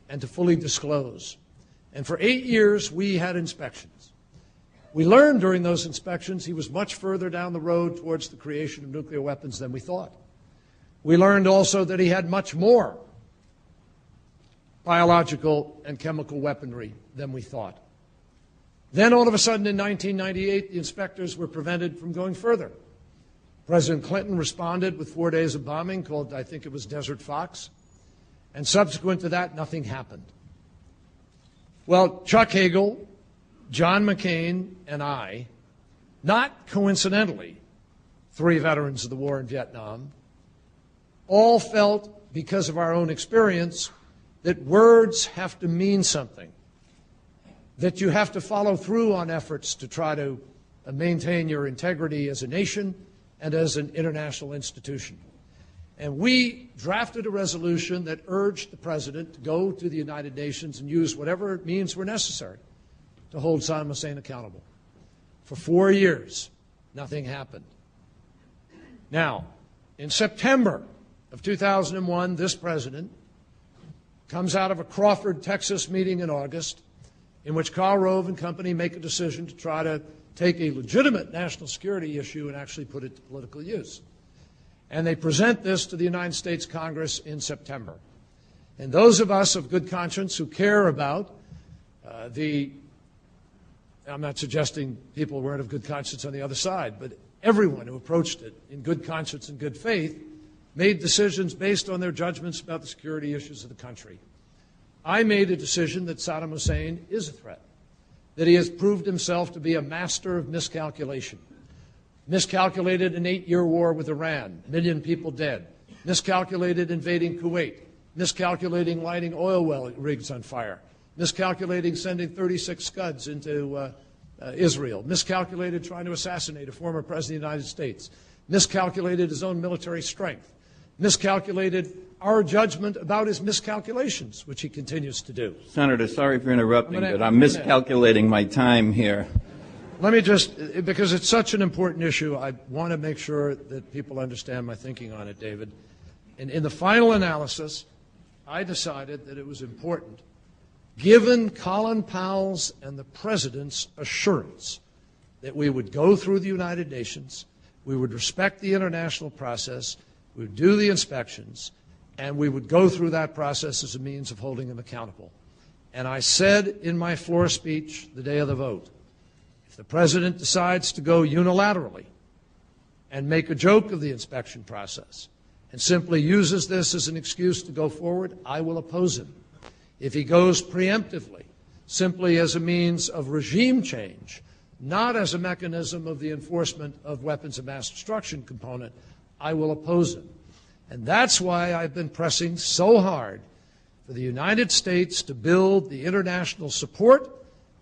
and to fully disclose. And for 8 years, we had inspections. We learned during those inspections he was much further down the road towards the creation of nuclear weapons than we thought. We learned also that he had much more biological and chemical weaponry than we thought. Then all of a sudden in 1998, the inspectors were prevented from going further. President Clinton responded with 4 days of bombing called, I think it was Desert Fox, and subsequent to that, nothing happened. Well, Chuck Hagel, John McCain, and I, not coincidentally, 3 veterans of the war in Vietnam, all felt, because of our own experience, that words have to mean something, that you have to follow through on efforts to try to maintain your integrity as a nation and as an international institution. And we drafted a resolution that urged the President to go to the United Nations and use whatever means were necessary to hold Saddam Hussein accountable. For 4 years, nothing happened. Now, in September of 2001, this President comes out of a Crawford, Texas meeting in August in which Karl Rove and company make a decision to try to take a legitimate national security issue and actually put it to political use. And they present this to the United States Congress in September. And those of us of good conscience who care about I'm not suggesting people weren't of good conscience on the other side, but everyone who approached it in good conscience and good faith made decisions based on their judgments about the security issues of the country. I made a decision that Saddam Hussein is a threat, that he has proved himself to be a master of miscalculation. Miscalculated an 8-year war with Iran, 1 million people dead. Miscalculated invading Kuwait. Miscalculating lighting oil well rigs on fire. Miscalculating sending 36 Scuds into Israel. Miscalculated trying to assassinate a former president of the United States. Miscalculated his own military strength. Miscalculated our judgment about his miscalculations, which he continues to do. Senator, sorry for interrupting, but I'm miscalculating my time here. Let me just, because it's such an important issue, I want to make sure that people understand my thinking on it, David. And in the final analysis, I decided that it was important, given Colin Powell's and the President's assurance that we would go through the United Nations, we would respect the international process, we would do the inspections, and we would go through that process as a means of holding them accountable. And I said in my floor speech the day of the vote, if the President decides to go unilaterally and make a joke of the inspection process and simply uses this as an excuse to go forward, I will oppose him. If he goes preemptively, simply as a means of regime change, not as a mechanism of the enforcement of weapons of mass destruction component, I will oppose him. And that's why I've been pressing so hard for the United States to build the international support,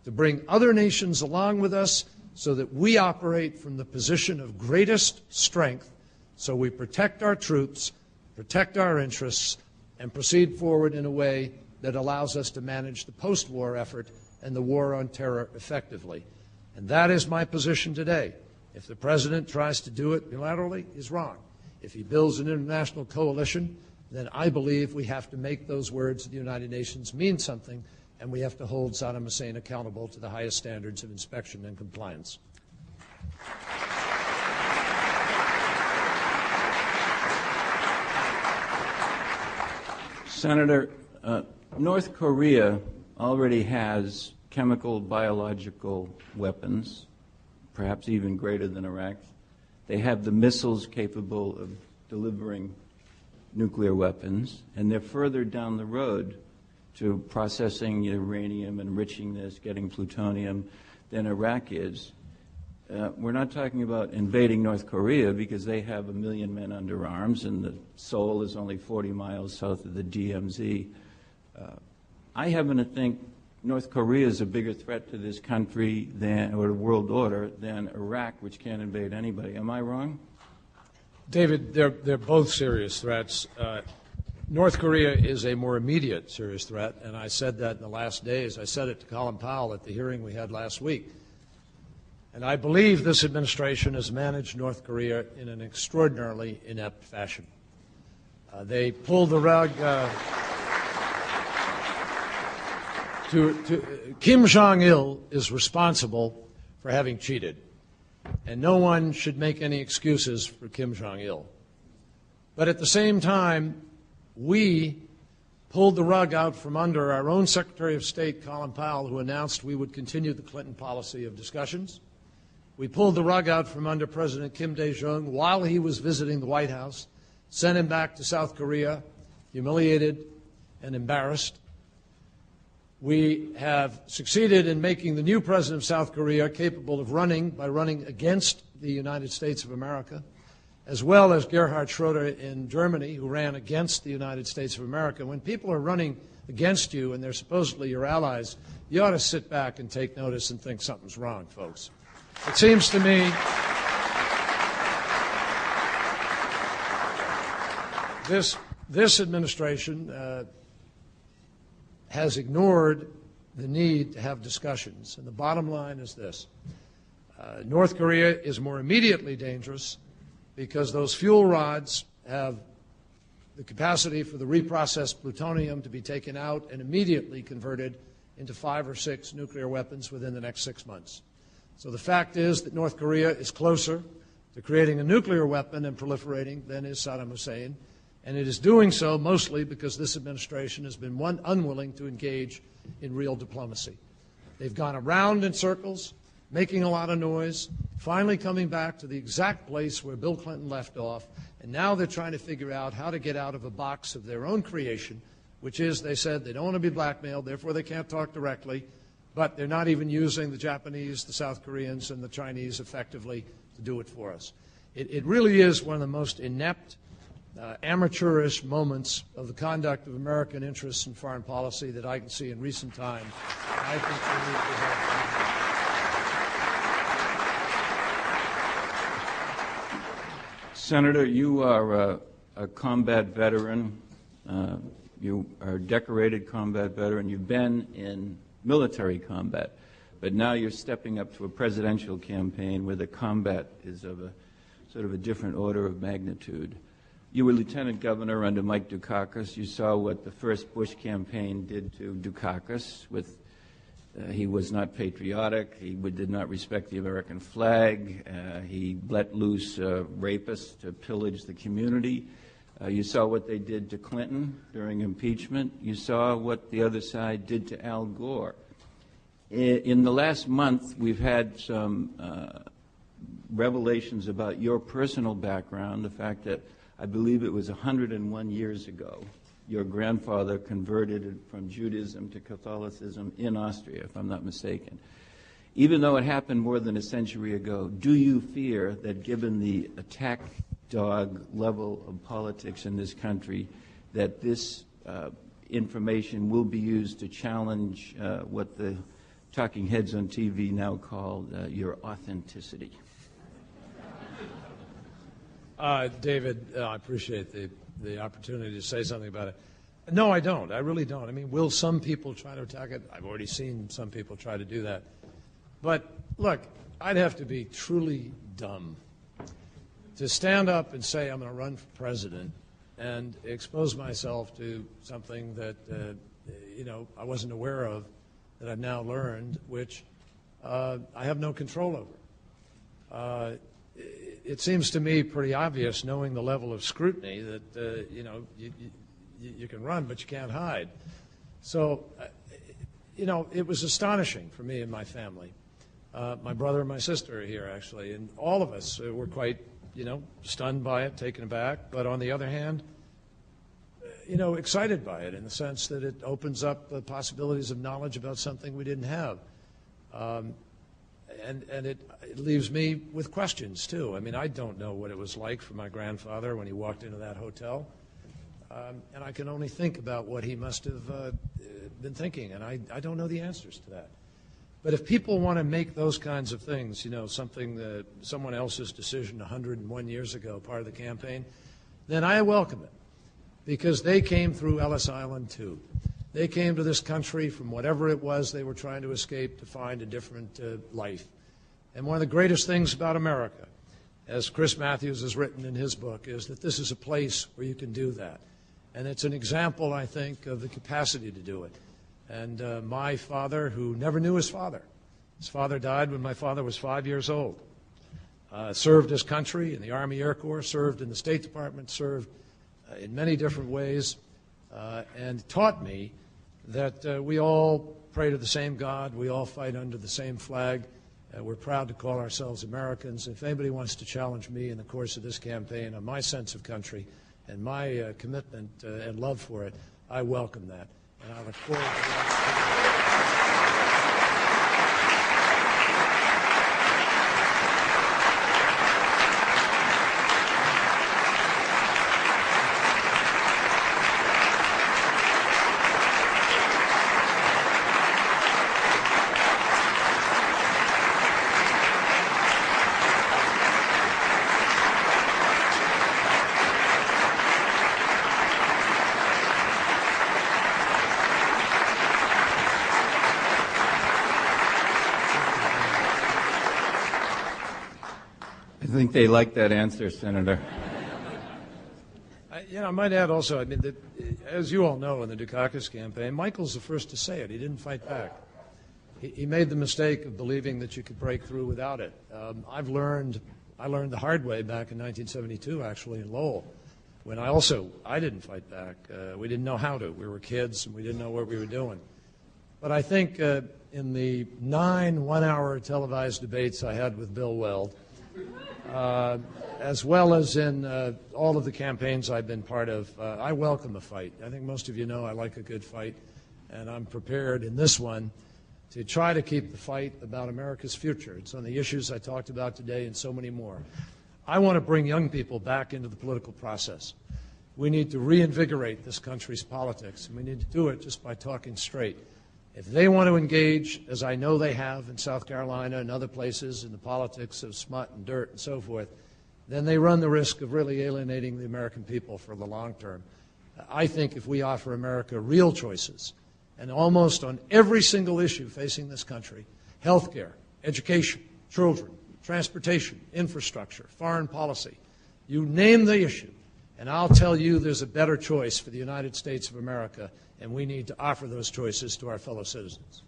to bring other nations along with us so that we operate from the position of greatest strength, so we protect our troops, protect our interests, and proceed forward in a way that allows us to manage the post-war effort and the war on terror effectively. And that is my position today. If the President tries to do it unilaterally, he's wrong. If he builds an international coalition, then I believe we have to make those words of the United Nations mean something, and we have to hold Saddam Hussein accountable to the highest standards of inspection and compliance. Senator, North Korea already has chemical, biological weapons, perhaps even greater than Iraq. They have the missiles capable of delivering nuclear weapons, and they're further down the road to processing uranium, enriching this, getting plutonium than Iraq is. We're not talking about invading North Korea because they have 1 million men under arms and the Seoul is only 40 miles south of the DMZ. I happen to think North Korea is a bigger threat to this country or the world order than Iraq, which can't invade anybody. Am I wrong? David, they're both serious threats. North Korea is a more immediate serious threat, and I said that in the last days. I said it to Colin Powell at the hearing we had last week. And I believe this administration has managed North Korea in an extraordinarily inept fashion. They pulled the rug. Kim Jong-il is responsible for having cheated, and no one should make any excuses for Kim Jong-il. But at the same time, we pulled the rug out from under our own Secretary of State, Colin Powell, who announced we would continue the Clinton policy of discussions. We pulled the rug out from under President Kim Dae-jung while he was visiting the White House, sent him back to South Korea, humiliated and embarrassed. We have succeeded in making the new president of South Korea capable of running by running against the United States of America, as well as Gerhard Schroeder in Germany, who ran against the United States of America. When people are running against you and they're supposedly your allies, you ought to sit back and take notice and think something's wrong, folks. It seems to me this administration has ignored the need to have discussions. And the bottom line is this. North Korea is more immediately dangerous because those fuel rods have the capacity for the reprocessed plutonium to be taken out and immediately converted into 5 or 6 nuclear weapons within the next 6 months. So the fact is that North Korea is closer to creating a nuclear weapon and proliferating than is Saddam Hussein. And it is doing so mostly because this administration has been unwilling to engage in real diplomacy. They've gone around in circles, making a lot of noise, finally coming back to the exact place where Bill Clinton left off, and now they're trying to figure out how to get out of a box of their own creation, which is, they said, they don't want to be blackmailed, therefore they can't talk directly, but they're not even using the Japanese, the South Koreans, and the Chinese effectively to do it for us. It really is one of the most inept, amateurish moments of the conduct of American interests in foreign policy that I can see in recent time. I think we need to have. Senator, you are a combat veteran. You are a decorated combat veteran. You've been in military combat, but now you're stepping up to a presidential campaign where the combat is of a sort of a different order of magnitude. You were lieutenant governor under Mike Dukakis. You saw what the first Bush campaign did to Dukakis. He was not patriotic. He did not respect the American flag. He let loose rapists to pillage the community. You saw what they did to Clinton during impeachment. You saw what the other side did to Al Gore. In the last month, we've had some revelations about your personal background, the fact that I believe it was 101 years ago your grandfather converted from Judaism to Catholicism in Austria, if I'm not mistaken. Even though it happened more than a century ago, do you fear that given the attack dog level of politics in this country, that this information will be used to challenge what the talking heads on TV now call your authenticity? David, I appreciate the opportunity to say something about it. No, I don't. I really don't. I mean, will some people try to attack it? I've already seen some people try to do that. But look, I'd have to be truly dumb to stand up and say I'm going to run for president and expose myself to something that I wasn't aware of, that I've now learned, which I have no control over. It seems to me pretty obvious, knowing the level of scrutiny, that you can run, but you can't hide. So, it was astonishing for me and my family. My brother and my sister are here, actually, and all of us were quite, stunned by it, taken aback, but on the other hand, excited by it in the sense that it opens up the possibilities of knowledge about something we didn't have. And it leaves me with questions, too. I mean, I don't know what it was like for my grandfather when he walked into that hotel. And I can only think about what he must have been thinking, and I don't know the answers to that. But if people want to make those kinds of things, something that someone else's decision 101 years ago, part of the campaign, then I welcome it, because they came through Ellis Island, too. They came to this country from whatever it was they were trying to escape to find a different life. And one of the greatest things about America, as Chris Matthews has written in his book, is that this is a place where you can do that. And it's an example, I think, of the capacity to do it. And my father, who never knew his father died when my father was 5 years old, served his country in the Army Air Corps, served in the State Department, served in many different ways, and taught me that we all pray to the same God, we all fight under the same flag, we're proud to call ourselves Americans. If anybody wants to challenge me in the course of this campaign on my sense of country and my commitment and love for it, I welcome that. And I look forward to that. I think they like that answer, Senator. I might add also, I mean, that, as you all know, in the Dukakis campaign, Michael's the first to say it. He didn't fight back. He made the mistake of believing that you could break through without it. I learned the hard way back in 1972, actually, in Lowell, when I didn't fight back. We didn't know how to. We were kids, and we didn't know what we were doing. But I think in the 9 one-hour televised debates I had with Bill Weld, as well as in all of the campaigns I've been part of, I welcome a fight. I think most of you know I like a good fight, and I'm prepared in this one to try to keep the fight about America's future. It's on the issues I talked about today and so many more. I want to bring young people back into the political process. We need to reinvigorate this country's politics, and we need to do it just by talking straight. If they want to engage, as I know they have in South Carolina and other places, in the politics of smut and dirt and so forth, then they run the risk of really alienating the American people for the long term. I think if we offer America real choices, and almost on every single issue facing this country, health care, education, children, transportation, infrastructure, foreign policy, you name the issue, and I'll tell you there's a better choice for the United States of America, and we need to offer those choices to our fellow citizens.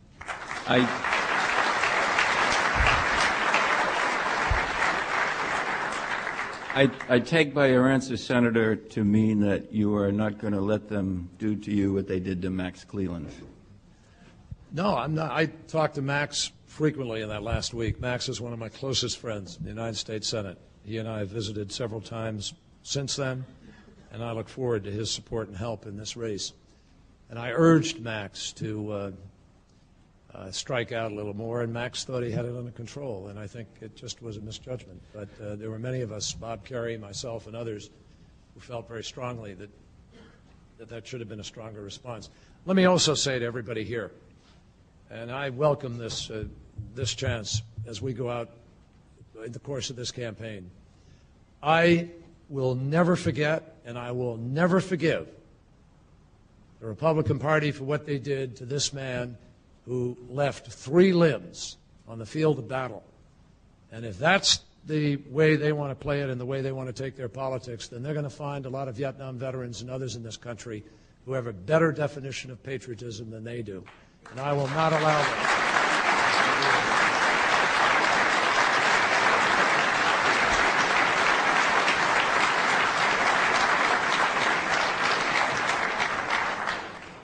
I take by your answer, Senator, to mean that you are not going to let them do to you what they did to Max Cleland. No, I'm not. I talked to Max frequently in that last week. Max is one of my closest friends in the United States Senate. He and I have visited several times since then, and I look forward to his support and help in this race. And I urged Max to strike out a little more, and Max thought he had it under control, and I think it just was a misjudgment. But there were many of us, Bob Kerry, myself, and others, who felt very strongly that should have been a stronger response. Let me also say to everybody here, and I welcome this chance as we go out in the course of this campaign, I will never forget and I will never forgive the Republican Party for what they did to this man who left 3 limbs on the field of battle. And if that's the way they want to play it and the way they want to take their politics, then they're going to find a lot of Vietnam veterans and others in this country who have a better definition of patriotism than they do. And I will not allow that.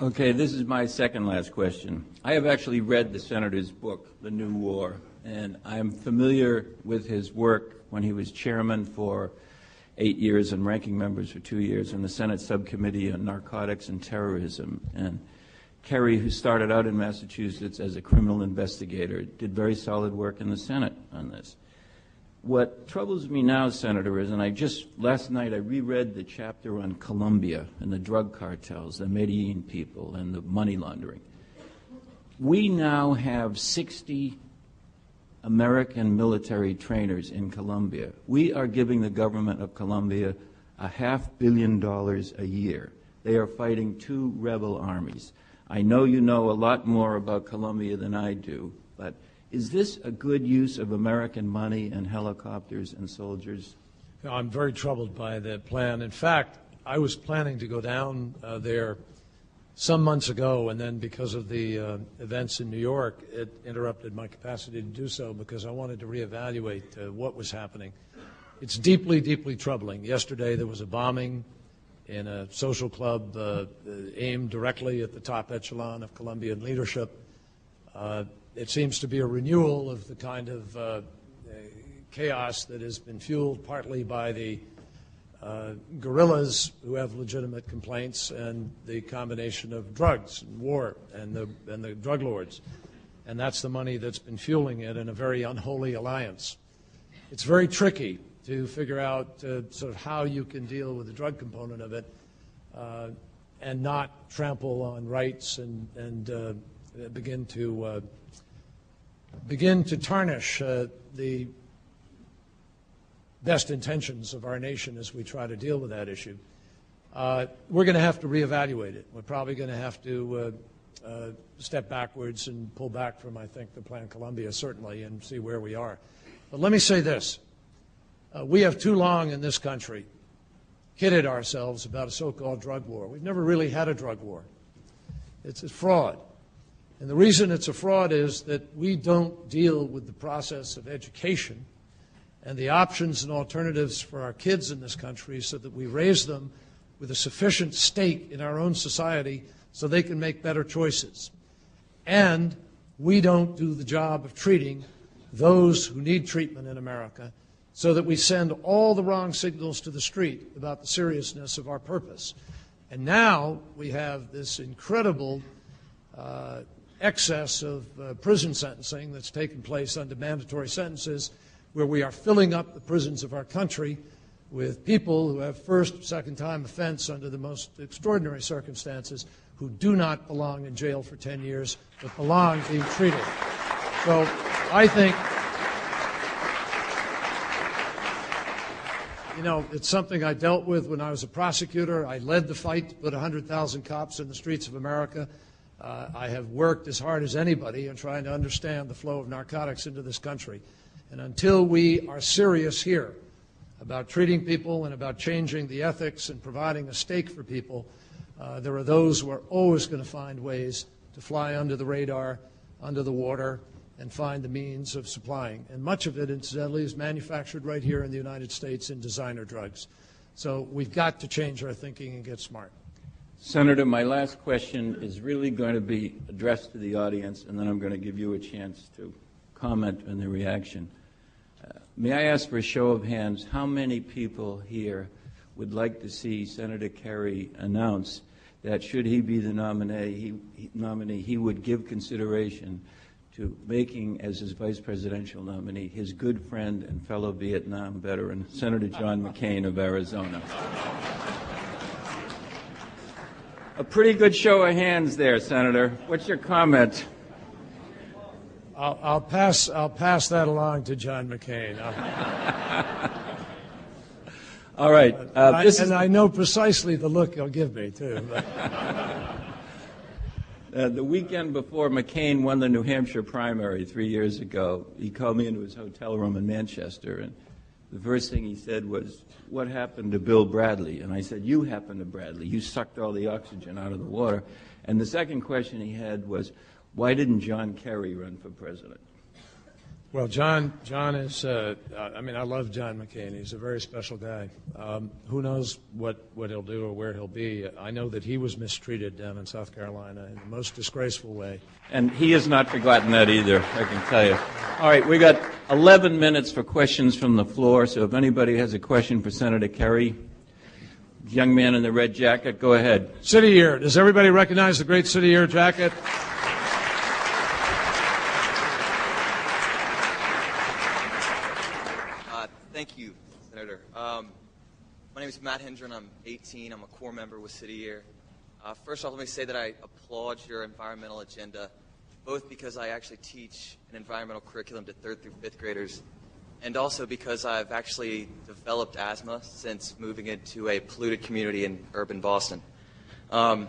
Okay, this is my second last question. I have actually read the Senator's book, The New War, and I'm familiar with his work when he was chairman for 8 years and ranking members for 2 years in the Senate Subcommittee on Narcotics and Terrorism. And Kerry, who started out in Massachusetts as a criminal investigator, did very solid work in the Senate on this. What troubles me now, Senator, is, and last night I reread the chapter on Colombia and the drug cartels, the Medellin people, and the money laundering. We now have 60 American military trainers in Colombia. We are giving the government of Colombia $500 million a year. They are fighting 2 rebel armies. I know you know a lot more about Colombia than I do, but is this a good use of American money and helicopters and soldiers? I'm very troubled by that plan. In fact, I was planning to go down there some months ago, and then because of the events in New York, it interrupted my capacity to do so because I wanted to reevaluate what was happening. It's deeply, deeply troubling. Yesterday there was a bombing in a social club aimed directly at the top echelon of Colombian leadership. It seems to be a renewal of the kind of chaos that has been fueled partly by the guerrillas who have legitimate complaints and the combination of drugs and war and the drug lords. And that's the money that's been fueling it in a very unholy alliance. It's very tricky to figure out sort of how you can deal with the drug component of it and not trample on rights and begin to tarnish the best intentions of our nation as we try to deal with that issue. We're going to have to reevaluate it. We're probably going to have to step backwards and pull back from, I think, the Plan Colombia, certainly, and see where we are. But let me say this. We have too long in this country kidded ourselves about a so-called drug war. We've never really had a drug war. It's a fraud. And the reason it's a fraud is that we don't deal with the process of education and the options and alternatives for our kids in this country so that we raise them with a sufficient stake in our own society so they can make better choices. And we don't do the job of treating those who need treatment in America so that we send all the wrong signals to the street about the seriousness of our purpose. And now we have this incredible excess of prison sentencing that's taken place under mandatory sentences, where we are filling up the prisons of our country with people who have first, second-time offense under the most extraordinary circumstances, who do not belong in jail for 10 years, but belong being treated. So I think, you know, it's something I dealt with when I was a prosecutor. I led the fight to put 100,000 cops in the streets of America. I have worked as hard as anybody in trying to understand the flow of narcotics into this country. And until we are serious here about treating people and about changing the ethics and providing a stake for people, there are those who are always going to find ways to fly under the radar, under the water, and find the means of supplying. And much of it, incidentally, is manufactured right here in the United States in designer drugs. So we've got to change our thinking and get smart. Senator, my last question is really going to be addressed to the audience, and then I'm going to give you a chance to comment on the reaction. May I ask for a show of hands, how many people here would like to see Senator Kerry announce that should he be the nominee, he would give consideration to making as his vice presidential nominee his good friend and fellow Vietnam veteran, Senator John McCain of Arizona? A pretty good show of hands there, Senator. What's your comment? I'll pass that along to John McCain. All right. And I know precisely the look he'll give me, too. The weekend before McCain won the New Hampshire primary 3 years ago, he called me into his hotel room in Manchester, and the first thing he said was, "What happened to Bill Bradley?" And I said, "You happened to Bradley. You sucked all the oxygen out of the water." And the second question he had was, "Why didn't John Kerry run for president?" Well, John is, I love John McCain. He's a very special guy. Who knows what he'll do or where he'll be. I know that he was mistreated down in South Carolina in the most disgraceful way. And he has not forgotten that either, I can tell you. All right, we got 11 minutes for questions from the floor, so if anybody has a question for Senator Kerry, young man in the red jacket, go ahead. City Year. Does everybody recognize the great City Year jacket? Thank you, Senator. My name is Matt Hendren. I'm 18. I'm a core member with City Year. First off, let me say that I applaud your environmental agenda, both because I actually teach an environmental curriculum to 3rd through 5th graders, and also because I've actually developed asthma since moving into a polluted community in urban Boston. In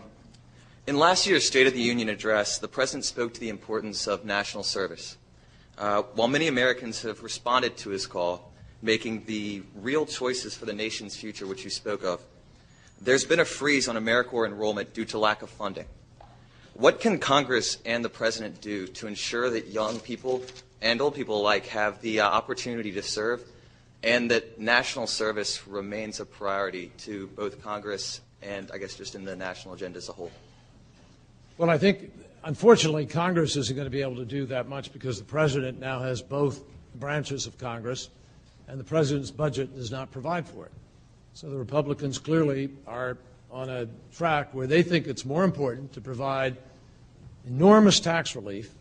last year's State of the Union address, the President spoke to the importance of national service. While many Americans have responded to his call, making the real choices for the nation's future, which you spoke of, there's been a freeze on AmeriCorps enrollment due to lack of funding. What can Congress and the President do to ensure that young people and old people alike have the opportunity to serve, and that national service remains a priority to both Congress and, I guess, just in the national agenda as a whole? Well, I think, unfortunately, Congress isn't going to be able to do that much because the President now has both branches of Congress, and the President's budget does not provide for it. So the Republicans clearly are on a track where they think it's more important to provide enormous tax relief,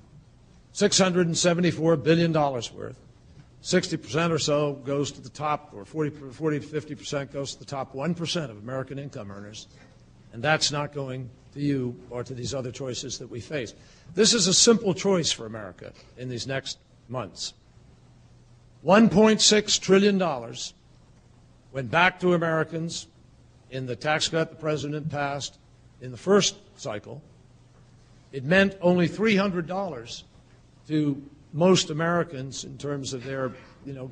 $674 billion worth. 60% or so goes to the top, or 40 to 50% goes to the top 1% of American income earners, and that's not going to you or to these other choices that we face. This is a simple choice for America in these next months. $1.6 trillion went back to Americans in the tax cut the President passed in the first cycle. It meant only $300 to most Americans in terms of their,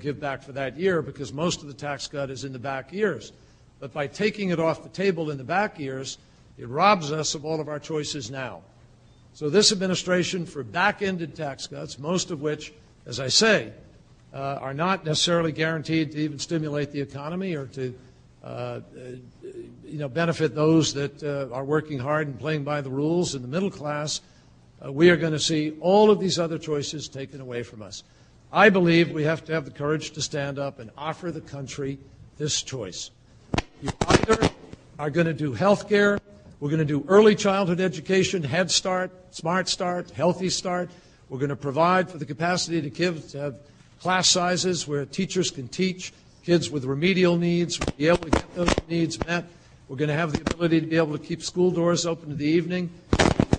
give back for that year, because most of the tax cut is in the back years. But by taking it off the table in the back years, it robs us of all of our choices now. So this administration, for back-ended tax cuts, most of which, as I say, are not necessarily guaranteed to even stimulate the economy or to benefit those that are working hard and playing by the rules in the middle class, we are going to see all of these other choices taken away from us. I believe we have to have the courage to stand up and offer the country this choice. You either are going to do health care, we're going to do early childhood education, Head Start, Smart Start, Healthy Start. We're going to provide for the capacity to kids to have class sizes where teachers can teach kids with remedial needs, be able to get those needs met. We're going to have the ability to be able to keep school doors open in the evening,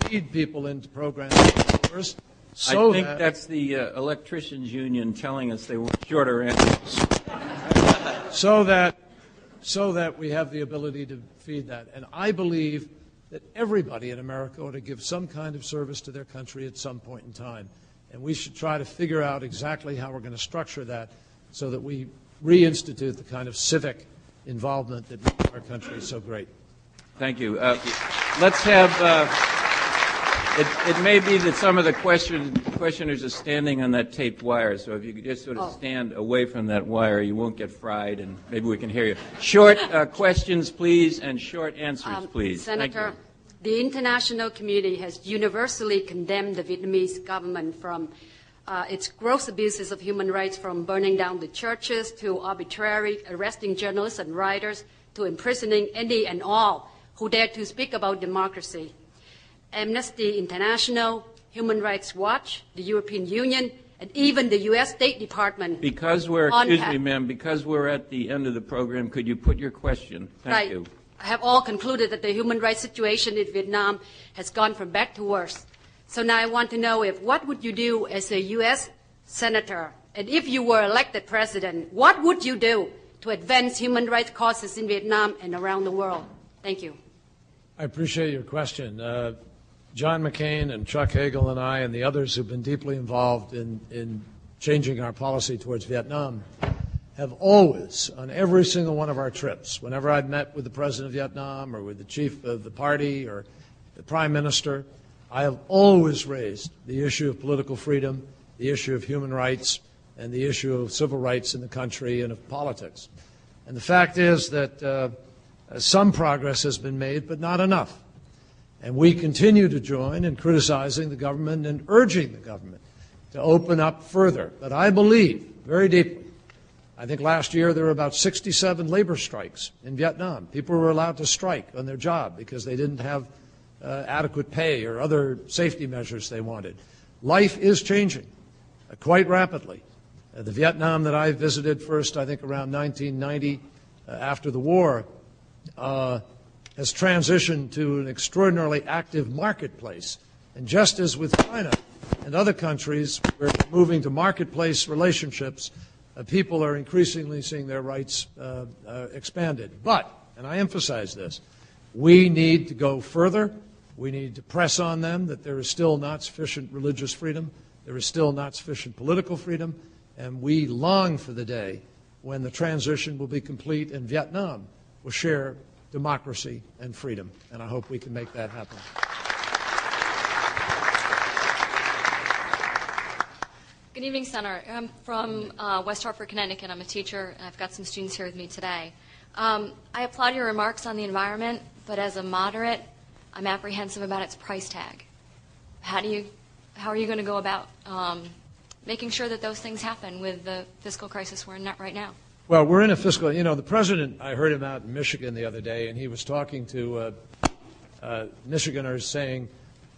feed people into programs. So I think that's the electricians union telling us they want shorter answers. so that we have the ability to feed that. And I believe that everybody in America ought to give some kind of service to their country at some point in time. And we should try to figure out exactly how we're going to structure that so that we reinstitute the kind of civic involvement that makes our country so great. Thank you. Let's have, it may be that some of the questioners are standing on that taped wire, so if you could just sort of stand away from that wire, you won't get fried, and maybe we can hear you. Short questions, please, and short answers, please. Senator, the international community has universally condemned the Vietnamese government from its gross abuses of human rights, from burning down the churches to arbitrarily arresting journalists and writers to imprisoning any and all who dare to speak about democracy. Amnesty International, Human Rights Watch, the European Union, and even the U.S. State Department. Because we're, excuse me, ma'am, because we're at the end of the program, could you put your question? Thank you. I have all concluded that the human rights situation in Vietnam has gone from bad to worse. So now I want to know what would you do as a U.S. senator, and if you were elected president, what would you do to advance human rights causes in Vietnam and around the world? Thank you. I appreciate your question. John McCain and Chuck Hagel and I and the others who've been deeply involved in changing our policy towards Vietnam have always, on every single one of our trips, whenever I've met with the president of Vietnam or with the chief of the party or the prime minister, I have always raised the issue of political freedom, the issue of human rights, and the issue of civil rights in the country and of politics. And the fact is that some progress has been made, but not enough. And we continue to join in criticizing the government and urging the government to open up further. But I believe very deeply, I think last year there were about 67 labor strikes in Vietnam. People were allowed to strike on their job because they didn't have adequate pay or other safety measures they wanted. Life is changing quite rapidly. The Vietnam that I visited first, I think around 1990, after the war, has transitioned to an extraordinarily active marketplace. And just as with China and other countries, we're moving to marketplace relationships, people are increasingly seeing their rights expanded. But, and I emphasize this, we need to go further. We need to press on them that there is still not sufficient religious freedom, there is still not sufficient political freedom, and we long for the day when the transition will be complete and Vietnam will share democracy and freedom. And I hope we can make that happen. Good evening, Senator. I'm from West Hartford, Connecticut. I'm a teacher, and I've got some students here with me today. I applaud your remarks on the environment, but as a moderate, I'm apprehensive about its price tag. How are you going to go about making sure that those things happen with the fiscal crisis we're in right now? Well, we're in a fiscal, the president, I heard him out in Michigan the other day, and he was talking to Michiganders saying,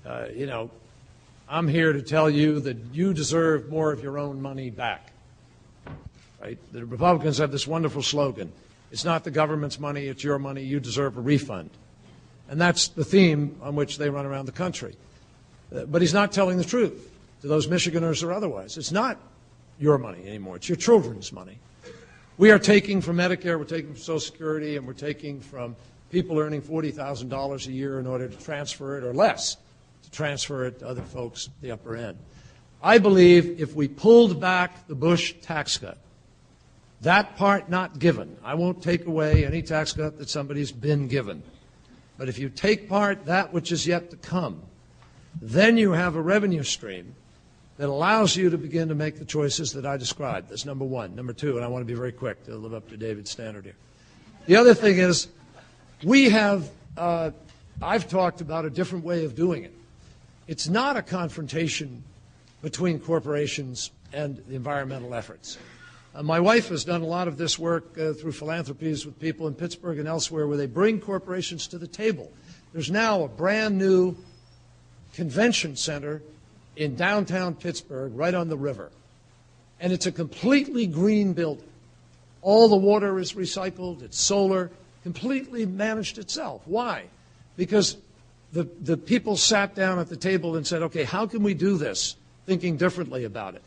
I'm here to tell you that you deserve more of your own money back. Right? The Republicans have this wonderful slogan, it's not the government's money, it's your money, you deserve a refund. And that's the theme on which they run around the country. But he's not telling the truth to those Michiganders or otherwise. It's not your money anymore, it's your children's money. We are taking from Medicare, we're taking from Social Security, and we're taking from people earning $40,000 a year in order to transfer it, or less, to transfer it to other folks at the upper end. I believe if we pulled back the Bush tax cut, that part not given, I won't take away any tax cut that somebody's been given, but if you take part that which is yet to come, then you have a revenue stream that allows you to begin to make the choices that I described. That's number one. Number two, and I want to be very quick to live up to David's standard here. The other thing is, we have, I've talked about a different way of doing it. It's not a confrontation between corporations and the environmental efforts. My wife has done a lot of this work through philanthropies with people in Pittsburgh and elsewhere where they bring corporations to the table. There's now a brand new convention center in downtown Pittsburgh, right on the river. And it's a completely green building. All the water is recycled, it's solar, completely managed itself. Why? Because the people sat down at the table and said, okay, how can we do this, thinking differently about it?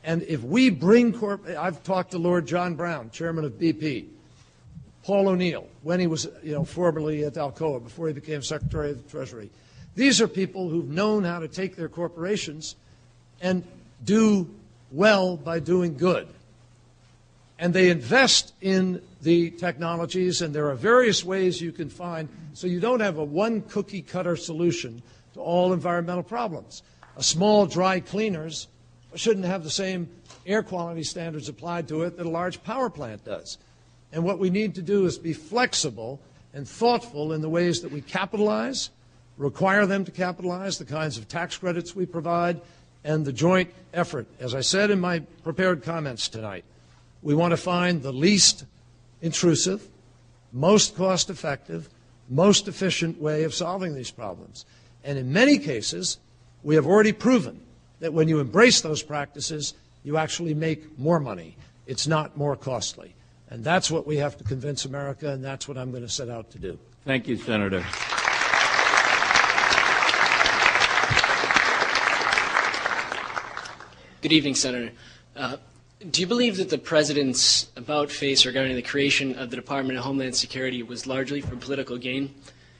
And if we bring I've talked to Lord John Brown, chairman of BP, Paul O'Neill, when he was formerly at Alcoa, before he became Secretary of the Treasury. These are people who've known how to take their corporations and do well by doing good. And they invest in the technologies, and there are various ways you can find, so you don't have a one cookie cutter solution to all environmental problems. A small dry cleaners shouldn't have the same air quality standards applied to it that a large power plant does. And what we need to do is be flexible and thoughtful in the ways that we capitalize, require them to capitalize, the kinds of tax credits we provide, and the joint effort. As I said in my prepared comments tonight, we want to find the least intrusive, most cost-effective, most efficient way of solving these problems. And in many cases, we have already proven that when you embrace those practices, you actually make more money. It's not more costly. And that's what we have to convince America, and that's what I'm going to set out to do. Thank you, Senator. Good evening, Senator. Do you believe that the President's about-face regarding the creation of the Department of Homeland Security was largely for political gain?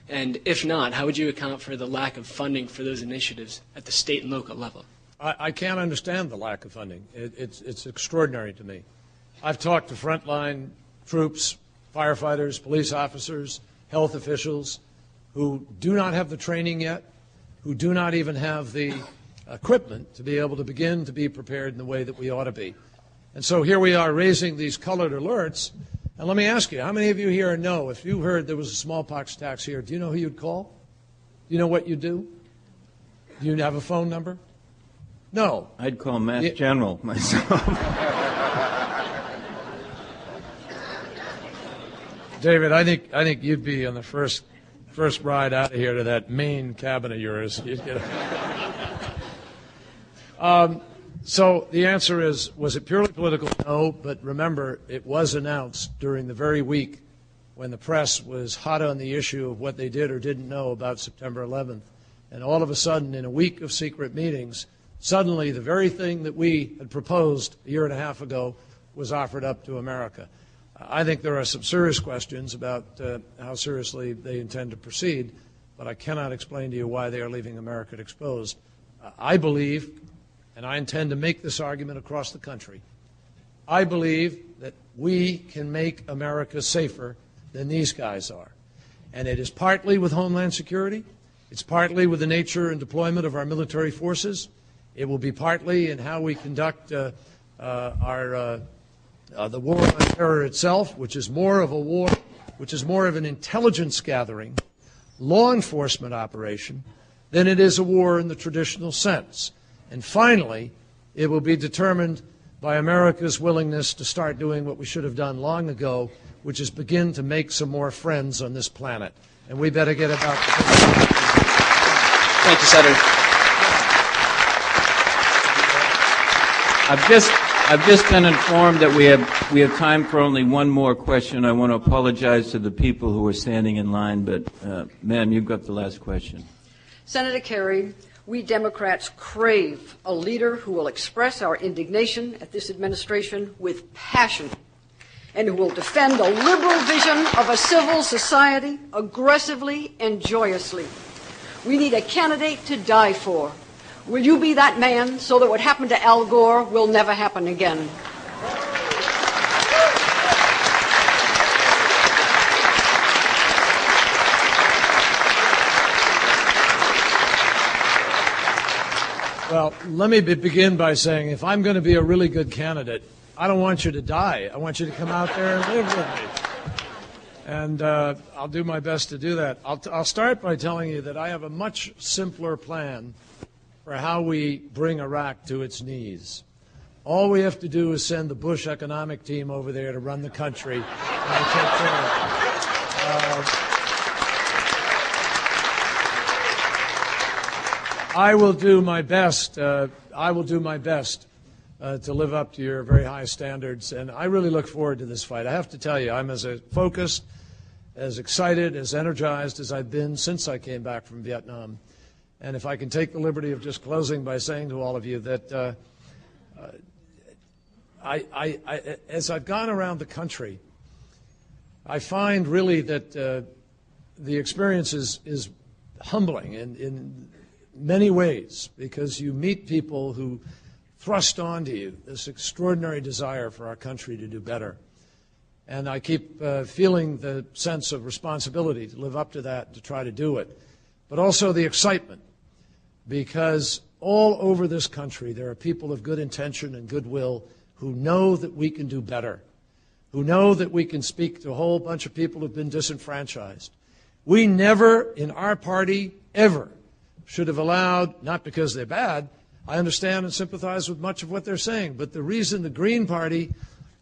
And if not, how would you account for the lack of funding for those initiatives at the state and local level? I can't understand the lack of funding. It's extraordinary to me. I've talked to frontline troops, firefighters, police officers, health officials who do not have the training yet, who do not even have the equipment to be able to begin to be prepared in the way that we ought to be. And so here we are raising these colored alerts. And let me ask you, how many of you here know, if you heard there was a smallpox attacks here, do you know who you'd call? Do you know what you'd do? Do you have a phone number? No. I'd call Mass General myself. David, I think you'd be on the first ride out of here to that Maine cabin of yours. So the answer is, was it purely political? No, but remember, it was announced during the very week when the press was hot on the issue of what they did or didn't know about September 11th. And all of a sudden, in a week of secret meetings, suddenly the very thing that we had proposed a year and a half ago was offered up to America. I think there are some serious questions about how seriously they intend to proceed, but I cannot explain to you why they are leaving America exposed. I believe, and I intend to make this argument across the country, I believe that we can make America safer than these guys are. And it is partly with Homeland Security. It's partly with the nature and deployment of our military forces. It will be partly in how we conduct the war on terror itself, which is more of a war, which is more of an intelligence gathering, law enforcement operation, than it is a war in the traditional sense. And finally, it will be determined by America's willingness to start doing what we should have done long ago, which is begin to make some more friends on this planet. And we better get about the business. Thank you, Senator. I've just been informed that we have time for only one more question. I want to apologize to the people who are standing in line, but ma'am, you've got the last question. Senator Kerry, we Democrats crave a leader who will express our indignation at this administration with passion and who will defend a liberal vision of a civil society aggressively and joyously. We need a candidate to die for. Will you be that man so that what happened to Al Gore will never happen again? Well, let me begin by saying, if I'm going to be a really good candidate, I don't want you to die. I want you to come out there and live with me. And I'll do my best to do that. I'll start by telling you that I have a much simpler plan for how we bring Iraq to its knees. All we have to do is send the Bush economic team over there to run the country and take care of it. I will do my best. To live up to your very high standards, and I really look forward to this fight. I have to tell you, I'm as focused, as excited, as energized as I've been since I came back from Vietnam. And if I can take the liberty of just closing by saying to all of you that as I've gone around the country, I find really that the experience is humbling in many ways, because you meet people who thrust onto you this extraordinary desire for our country to do better. And I keep feeling the sense of responsibility to live up to that, to try to do it. But also the excitement, because all over this country there are people of good intention and goodwill who know that we can do better, who know that we can speak to a whole bunch of people who have been disenfranchised. We never, in our party, ever should have allowed, not because they're bad, I understand and sympathize with much of what they're saying, but the reason the Green Party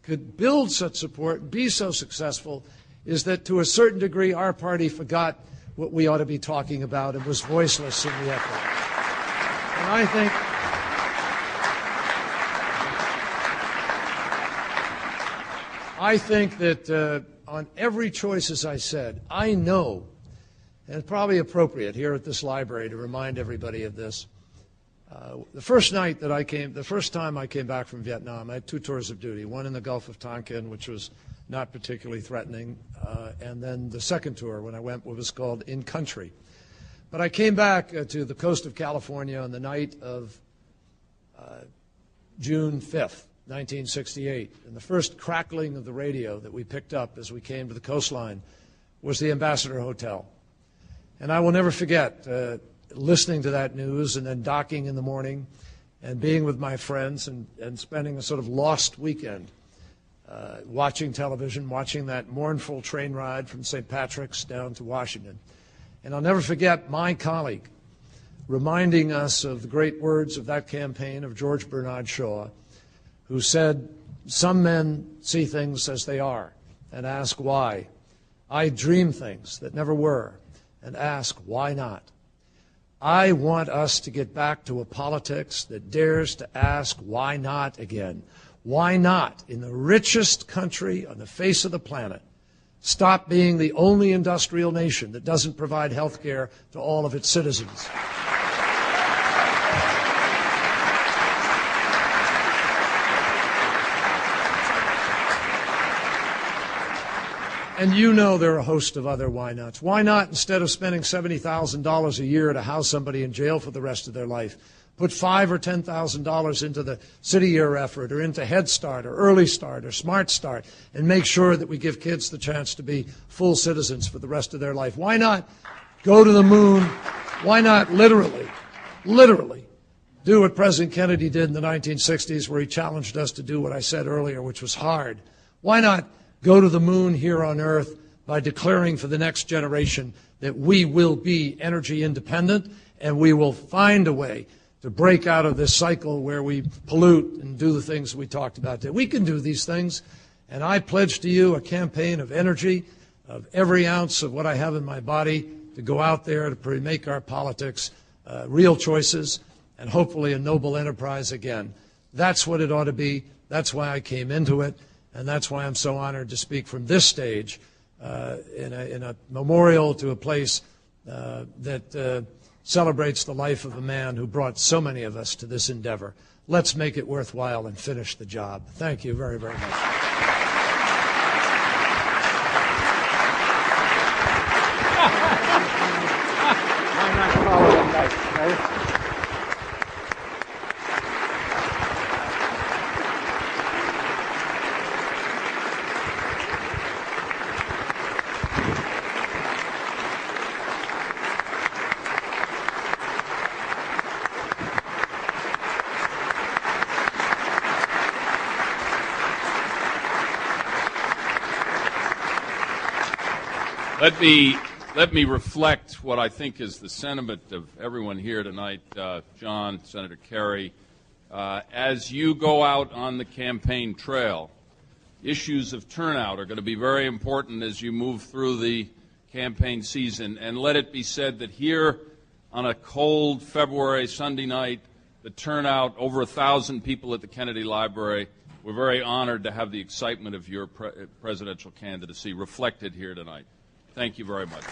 could build such support and be so successful is that to a certain degree our party forgot what we ought to be talking about and was voiceless in the effort. And I think that on every choice, as I said, I know, and it's probably appropriate here at this library to remind everybody of this. The first time I came back from Vietnam, I had 2 tours of duty, one in the Gulf of Tonkin, which was not particularly threatening. And then the second tour, when I went, was called In Country. But I came back to the coast of California on the night of June 5th, 1968. And the first crackling of the radio that we picked up as we came to the coastline was the Ambassador Hotel. And I will never forget listening to that news and then docking in the morning and being with my friends and spending a sort of lost weekend watching television, watching that mournful train ride from St. Patrick's down to Washington. And I'll never forget my colleague reminding us of the great words of that campaign of George Bernard Shaw, who said, "Some men see things as they are and ask why. I dream things that never were and ask why not." I want us to get back to a politics that dares to ask why not again. Why not, in the richest country on the face of the planet, stop being the only industrial nation that doesn't provide health care to all of its citizens? And you know there are a host of other why nots. Why not, instead of spending $70,000 a year to house somebody in jail for the rest of their life, put $5,000 or $10,000 into the City Year effort or into Head Start or Early Start or Smart Start and make sure that we give kids the chance to be full citizens for the rest of their life? Why not go to the moon? Why not literally do what President Kennedy did in the 1960s, where he challenged us to do what I said earlier, which was hard? Why not go to the moon here on Earth by declaring for the next generation that we will be energy independent and we will find a way to break out of this cycle where we pollute and do the things we talked about today? We can do these things, and I pledge to you a campaign of energy, of every ounce of what I have in my body, to go out there to make our politics real choices and hopefully a noble enterprise again. That's what it ought to be. That's why I came into it. And that's why I'm so honored to speak from this stage in a memorial to a place that celebrates the life of a man who brought so many of us to this endeavor. Let's make it worthwhile and finish the job. Thank you very, very much. Let me reflect what I think is the sentiment of everyone here tonight, John, Senator Kerry. As you go out on the campaign trail, issues of turnout are going to be very important as you move through the campaign season. And let it be said that here on a cold February Sunday night, the turnout, over 1,000 people at the Kennedy Library, we're very honored to have the excitement of your presidential candidacy reflected here tonight. Thank you very much.